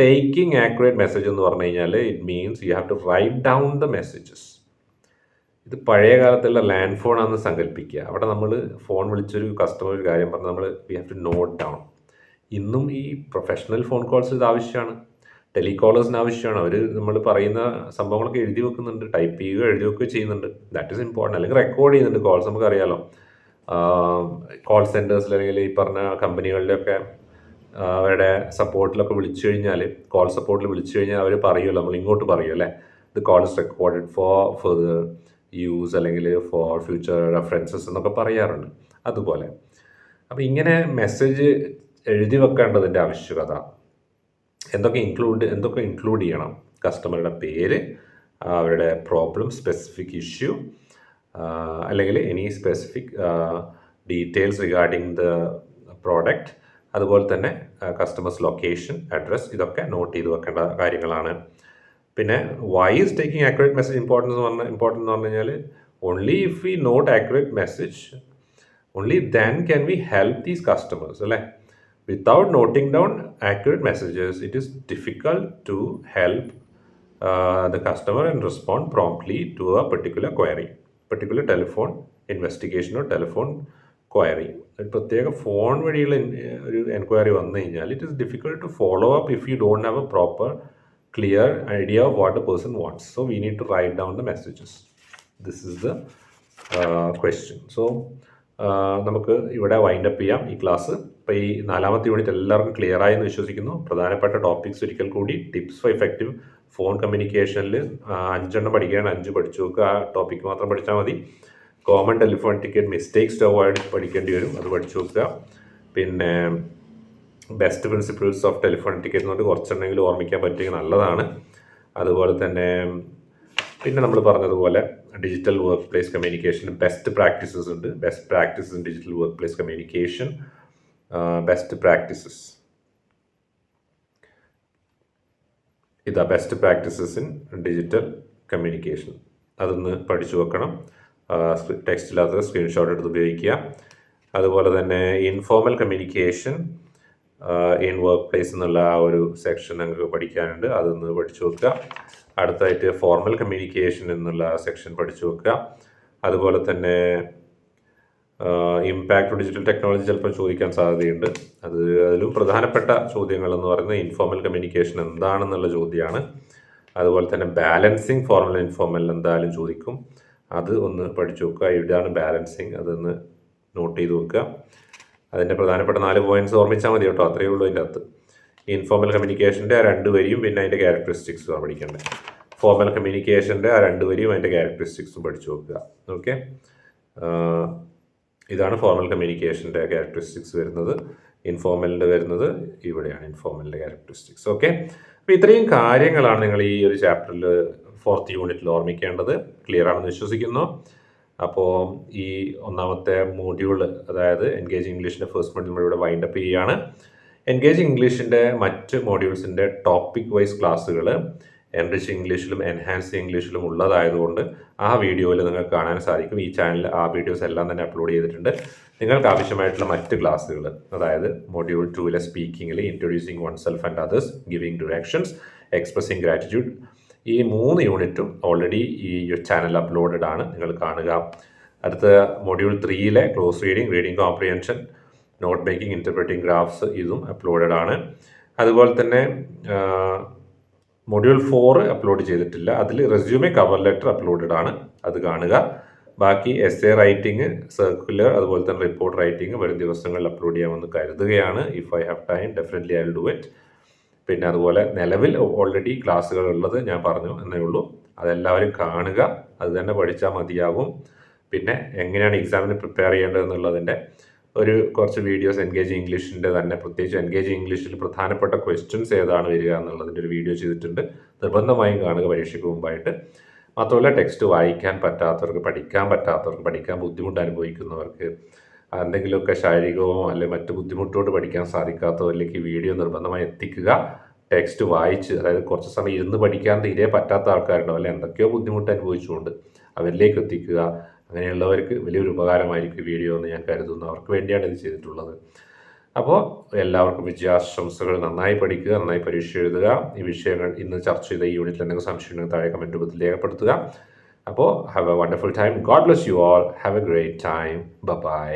Taking accurate message എന്ന് പറഞ്ഞു കഴിഞ്ഞാൽ it means you have to write down the messages. ഇത് പഴയ കാലത്തുള്ള ലാൻഡ് ഫോൺ ആണെന്ന് സങ്കല്പിക്കുക. അവിടെ നമ്മൾ ഫോൺ വിളിച്ചൊരു കസ്റ്റമർ ഒരു കാര്യം പറഞ്ഞാൽ നമ്മൾ we have to note down. ഇന്നും ഈ പ്രൊഫഷണൽ ഫോൺ കോൾസ് ഇത് ആവശ്യമാണ്, ടെലികോളേഴ്സിന് ആവശ്യമാണ്. അവർ നമ്മൾ പറയുന്ന സംഭവങ്ങളൊക്കെ എഴുതി വെക്കുന്നുണ്ട്, ടൈപ്പ് ചെയ്യുകയോ എഴുതി വെക്കുകയോ ചെയ്യുന്നുണ്ട്. That is important. അല്ലെങ്കിൽ റെക്കോർഡ് ചെയ്യുന്നുണ്ട് കോൾസ്. നമുക്കറിയാലോ കോൾ സെൻറ്റേഴ്സിൽ അല്ലെങ്കിൽ ഈ പറഞ്ഞ കമ്പനികളിലൊക്കെ അവരുടെ സപ്പോർട്ടിലൊക്കെ വിളിച്ചു കഴിഞ്ഞാൽ, കോൾ സപ്പോർട്ടിൽ വിളിച്ചു കഴിഞ്ഞാൽ അവർ പറയുമല്ലോ, നമ്മൾ ഇങ്ങോട്ട് പറയും അല്ലേ, the call is recorded four further use അല്ലെങ്കിൽ ഫോർ ഫ്യൂച്ചർ റെഫറൻസസ് എന്നൊക്കെ പറയാറുണ്ട്. അതുപോലെ അപ്പോൾ ഇങ്ങനെ മെസ്സേജ് എഴുതി വെക്കേണ്ടതിൻ്റെ ആവശ്യകത, എന്തൊക്കെ ഇൻക്ലൂഡ് ചെയ്യണം? കസ്റ്റമറുടെ പേര്, അവരുടെ പ്രോബ്ലം, സ്പെസിഫിക് ഇഷ്യൂ, അല്ലെങ്കിൽ any specific details regarding the product, അതുപോലെ തന്നെ കസ്റ്റമേഴ്സ് ലൊക്കേഷൻ, അഡ്രസ്, ഇതൊക്കെ നോട്ട് ചെയ്ത് വെക്കേണ്ട കാര്യങ്ങളാണ്. പിന്നെ why is taking accurate message important എന്ന് പറഞ്ഞു കഴിഞ്ഞാൽ only if we note accurate message only then can we help these customers അല്ലേ. Without noting down accurate messages, it is difficult to help the customer and respond promptly to a particular query, particular telephone investigation or telephone query. ഒരു പ്രത്യേക ഫോൺ വഴിയുള്ള ഒരു എൻക്വയറി വന്നു കഴിഞ്ഞാൽ it is difficult to follow up if you don't have a proper clear idea of what a person wants. So we need to write down the messages. This is the question. So നമുക്ക് ഇവിടെ വൈൻഡപ്പ് ചെയ്യാം ഈ ക്ലാസ്. ഇപ്പോൾ ഈ 4ാമത്തെ യൂണിറ്റ് എല്ലാവർക്കും ക്ലിയർ ആയി എന്ന് വിശ്വസിക്കുന്നു. പ്രധാനപ്പെട്ട ടോപ്പിക്സ് ഒരിക്കൽ കൂടി, ടിപ്സ് ഫോർ ഇഫക്റ്റീവ് ഫോൺ കമ്മ്യൂണിക്കേഷനിൽ 5 പഠിക്കുകയാണ്. 5 പഠിച്ചു നോക്കുക. ആ ടോപ്പിക്ക് മാത്രം പഠിച്ചാൽ മതി. Common telephone etiquette mistakes to avoid പഠിക്കേണ്ടി വരും, അത് പഠിച്ചു നോക്കുക. പിന്നെ best principles of telephone etiquette എന്ന് പറഞ്ഞിട്ട് കുറച്ചെണ്ണെങ്കിലും ഓർമ്മിക്കാൻ പറ്റിയെങ്കിൽ നല്ലതാണ്. അതുപോലെ തന്നെ പിന്നെ നമ്മൾ പറഞ്ഞതുപോലെ digital work place communication best practices ഉണ്ട്. Best practices in digital work place communication, best practices ഇതാ best practices in digital communication. അതൊന്ന് പഠിച്ചു വെക്കണം. ടെക്സ്റ്റില്ലാത്ത സ്ക്രീൻഷോട്ട് എടുത്ത് ഉപയോഗിക്കുക. അതുപോലെ തന്നെ informal communication in workplace എന്നുള്ള ആ ഒരു സെക്ഷൻ നിങ്ങൾക്ക് പഠിക്കാനുണ്ട്, അതൊന്ന് പഠിച്ചു വെക്കുക. അടുത്തായിട്ട് ഫോർമൽ കമ്മ്യൂണിക്കേഷൻ എന്നുള്ള സെക്ഷൻ പഠിച്ചു വെക്കുക. അതുപോലെ തന്നെ ഇമ്പാക്റ്റ് ഡിജിറ്റൽ ടെക്നോളജി ചിലപ്പോൾ ചോദിക്കാൻ സാധ്യതയുണ്ട്. അതിലും പ്രധാനപ്പെട്ട ചോദ്യങ്ങൾ എന്ന് പറയുന്നത് ഇൻഫോർമൽ കമ്മ്യൂണിക്കേഷൻ എന്താണെന്നുള്ള ചോദ്യമാണ്. അതുപോലെ തന്നെ ബാലൻസിങ് ഫോർമൽ ഇൻഫോർമൽ എന്തായാലും ചോദിക്കും, അത് ഒന്ന് പഠിച്ചു വെക്കുക. ഇതാണ് ബാലൻസിങ്, അതൊന്ന് നോട്ട് ചെയ്ത് വെക്കുക. അതിൻ്റെ പ്രധാനപ്പെട്ട 4 പോയിന്റ്സ് ഓർമ്മിച്ചാൽ മതി കേട്ടോ, അത്രയേ ഉള്ളൂ ഇതിൻ്റെ അകത്ത്. ഇൻഫോർമൽ കമ്മ്യൂണിക്കേഷൻ്റെ ആ 2 വരിയും പിന്നെ അതിൻ്റെ ക്യാരക്ടറിസ്റ്റിക്സും പഠിക്കേണ്ടത്. ഫോർമൽ കമ്മ്യൂണിക്കേഷൻ്റെ ആ 2 വരിയും അതിൻ്റെ ക്യാരക്ടറിസ്റ്റിക്സും പഠിച്ചു വെക്കുക. ഓക്കെ, ഇതാണ് ഫോർമൽ കമ്മ്യൂണിക്കേഷൻ്റെ ക്യാരക്ടറിസ്റ്റിക്സ് വരുന്നത്. ഇൻഫോർമലിൻ്റെ വരുന്നത് ഇവിടെയാണ്, ഇൻഫോർമലിൻ്റെ ക്യാരക്ടറിസ്റ്റിക്സ്. ഓക്കെ, അപ്പോൾ ഇത്രയും കാര്യങ്ങളാണ് നിങ്ങൾ ഈ ഒരു ചാപ്റ്ററിൽ 4th യൂണിറ്റിൽ ഓർമ്മിക്കേണ്ടത്. ക്ലിയർ ആണെന്ന് വിശ്വസിക്കുന്നു. അപ്പോൾ ഈ 1ാമത്തെ മോഡ്യൂൾ, അതായത് എൻഗേജ് ഇംഗ്ലീഷിൻ്റെ ഫസ്റ്റ് മോഡ്യൂൾ നമ്മളിവിടെ വൈൻഡപ്പ് ചെയ്യുകയാണ്. എൻഗേജ് ഇംഗ്ലീഷിൻ്റെ മറ്റ് മോഡ്യൂൾസിൻ്റെ ടോപ്പിക് വൈസ് ക്ലാസ്സുകൾ എൻറിച്ച് ഇംഗ്ലീഷിലും എൻഹാൻസ് ഇംഗ്ലീഷിലും ഉള്ളതായതുകൊണ്ട് ആ വീഡിയോയിൽ നിങ്ങൾക്ക് കാണാൻ സാധിക്കും. ഈ ചാനൽ ആ വീഡിയോസ് എല്ലാം തന്നെ അപ്ലോഡ് ചെയ്തിട്ടുണ്ട്. നിങ്ങൾക്ക് ആവശ്യമായിട്ടുള്ള മറ്റ് ക്ലാസ്സുകൾ, അതായത് മൊഡ്യൂൾ 2ലെ സ്പീക്കിങ്ങിൽ introducing oneself and others, giving directions, expressing gratitude, ഈ 3 യൂണിറ്റും ഓൾറെഡി ഈ ചാനൽ അപ്ലോഡഡ് ആണ്, നിങ്ങൾ കാണുക. അടുത്ത മൊഡ്യൂൾ 3ലെ close reading, reading comprehension, note making, interpreting graphs, ഇതും അപ്ലോഡഡ് ആണ്. അതുപോലെ തന്നെ മൊഡ്യൂൾ 4 അപ്ലോഡ് ചെയ്തിട്ടില്ല, അതിൽ റെസ്യൂമെ കവർ ലെറ്റർ അപ്ലോഡഡ് ആണ്, അത് കാണുക. ബാക്കി എസ്സേ റൈറ്റിംഗ്, സർക്കുലർ, അതുപോലെ തന്നെ റിപ്പോർട്ട് റൈറ്റിംഗ് വരും ദിവസങ്ങളിൽ അപ്ലോഡ് ചെയ്യാമെന്ന് കരുതുകയാണ്. If I have time definitely I will do it. പിന്നെ അതുപോലെ നിലവിൽ ഓൾറെഡി ക്ലാസ്സുകൾ ഉള്ളത് ഞാൻ പറഞ്ഞു എന്നേ ഉള്ളൂ. അതെല്ലാവരും കാണുക, അത് തന്നെ പഠിച്ചാൽ മതിയാകും. പിന്നെ എങ്ങനെയാണ് എക്സാമിന് പ്രിപ്പയർ ചെയ്യേണ്ടതെന്നുള്ളതിൻ്റെ കുറച്ച് വീഡിയോസ് എൻഗേജ് ഇംഗ്ലീഷിൻ്റെ തന്നെ, പ്രത്യേകിച്ച് എൻഗേജ് ഇംഗ്ലീഷിൽ പ്രധാനപ്പെട്ട ക്വസ്റ്റ്യൻസ് ഏതാണ് വരിക എന്നുള്ളതിൻ്റെ ഒരു വീഡിയോ ചെയ്തിട്ടുണ്ട്. നിർബന്ധമായും കാണുക പരീക്ഷയ്ക്ക് മുമ്പായിട്ട്. മാത്രമല്ല ടെക്സ്റ്റ് വായിക്കാൻ പറ്റാത്തവർക്ക്, പഠിക്കാൻ ബുദ്ധിമുട്ട് അനുഭവിക്കുന്നവർക്ക്, എന്തെങ്കിലുമൊക്കെ ശാരീരികമോ അല്ലെങ്കിൽ മറ്റു ബുദ്ധിമുട്ടോട് പഠിക്കാൻ സാധിക്കാത്തവരിലേക്ക് ഈ വീഡിയോ നിർബന്ധമായി എത്തിക്കുക. ടെക്സ്റ്റ് വായിച്ച്, അതായത് കുറച്ച് സമയം ഇരുന്ന് പഠിക്കാൻ തീരെ പറ്റാത്ത ആൾക്കാരുണ്ടാവും, അല്ലെങ്കിൽ എന്തൊക്കെയോ ബുദ്ധിമുട്ട് അനുഭവിച്ചുകൊണ്ട് അവരിലേക്ക് എത്തിക്കുക. അങ്ങനെയുള്ളവർക്ക് വലിയൊരു ഉപകാരമായിരിക്കും വീഡിയോ എന്ന് ഞാൻ കരുതുന്നു. അവർക്ക് വേണ്ടിയാണ് ഇത് ചെയ്തിട്ടുള്ളത്. അപ്പോൾ എല്ലാവർക്കും വിജയാശംസകൾ. നന്നായി പഠിക്കുക, നന്നായി പരീക്ഷ എഴുതുക. ഈ വിഷയങ്ങൾ ഇന്ന് ചർച്ച ചെയ്ത ഈ യൂണിറ്റിൽ എന്തെങ്കിലും സംശയങ്ങൾ താഴെ കമൻറ്റ് രൂപത്തിൽ രേഖപ്പെടുത്തുക. അപ്പോൾ have a wonderful time. God bless you all. Have a great time. By.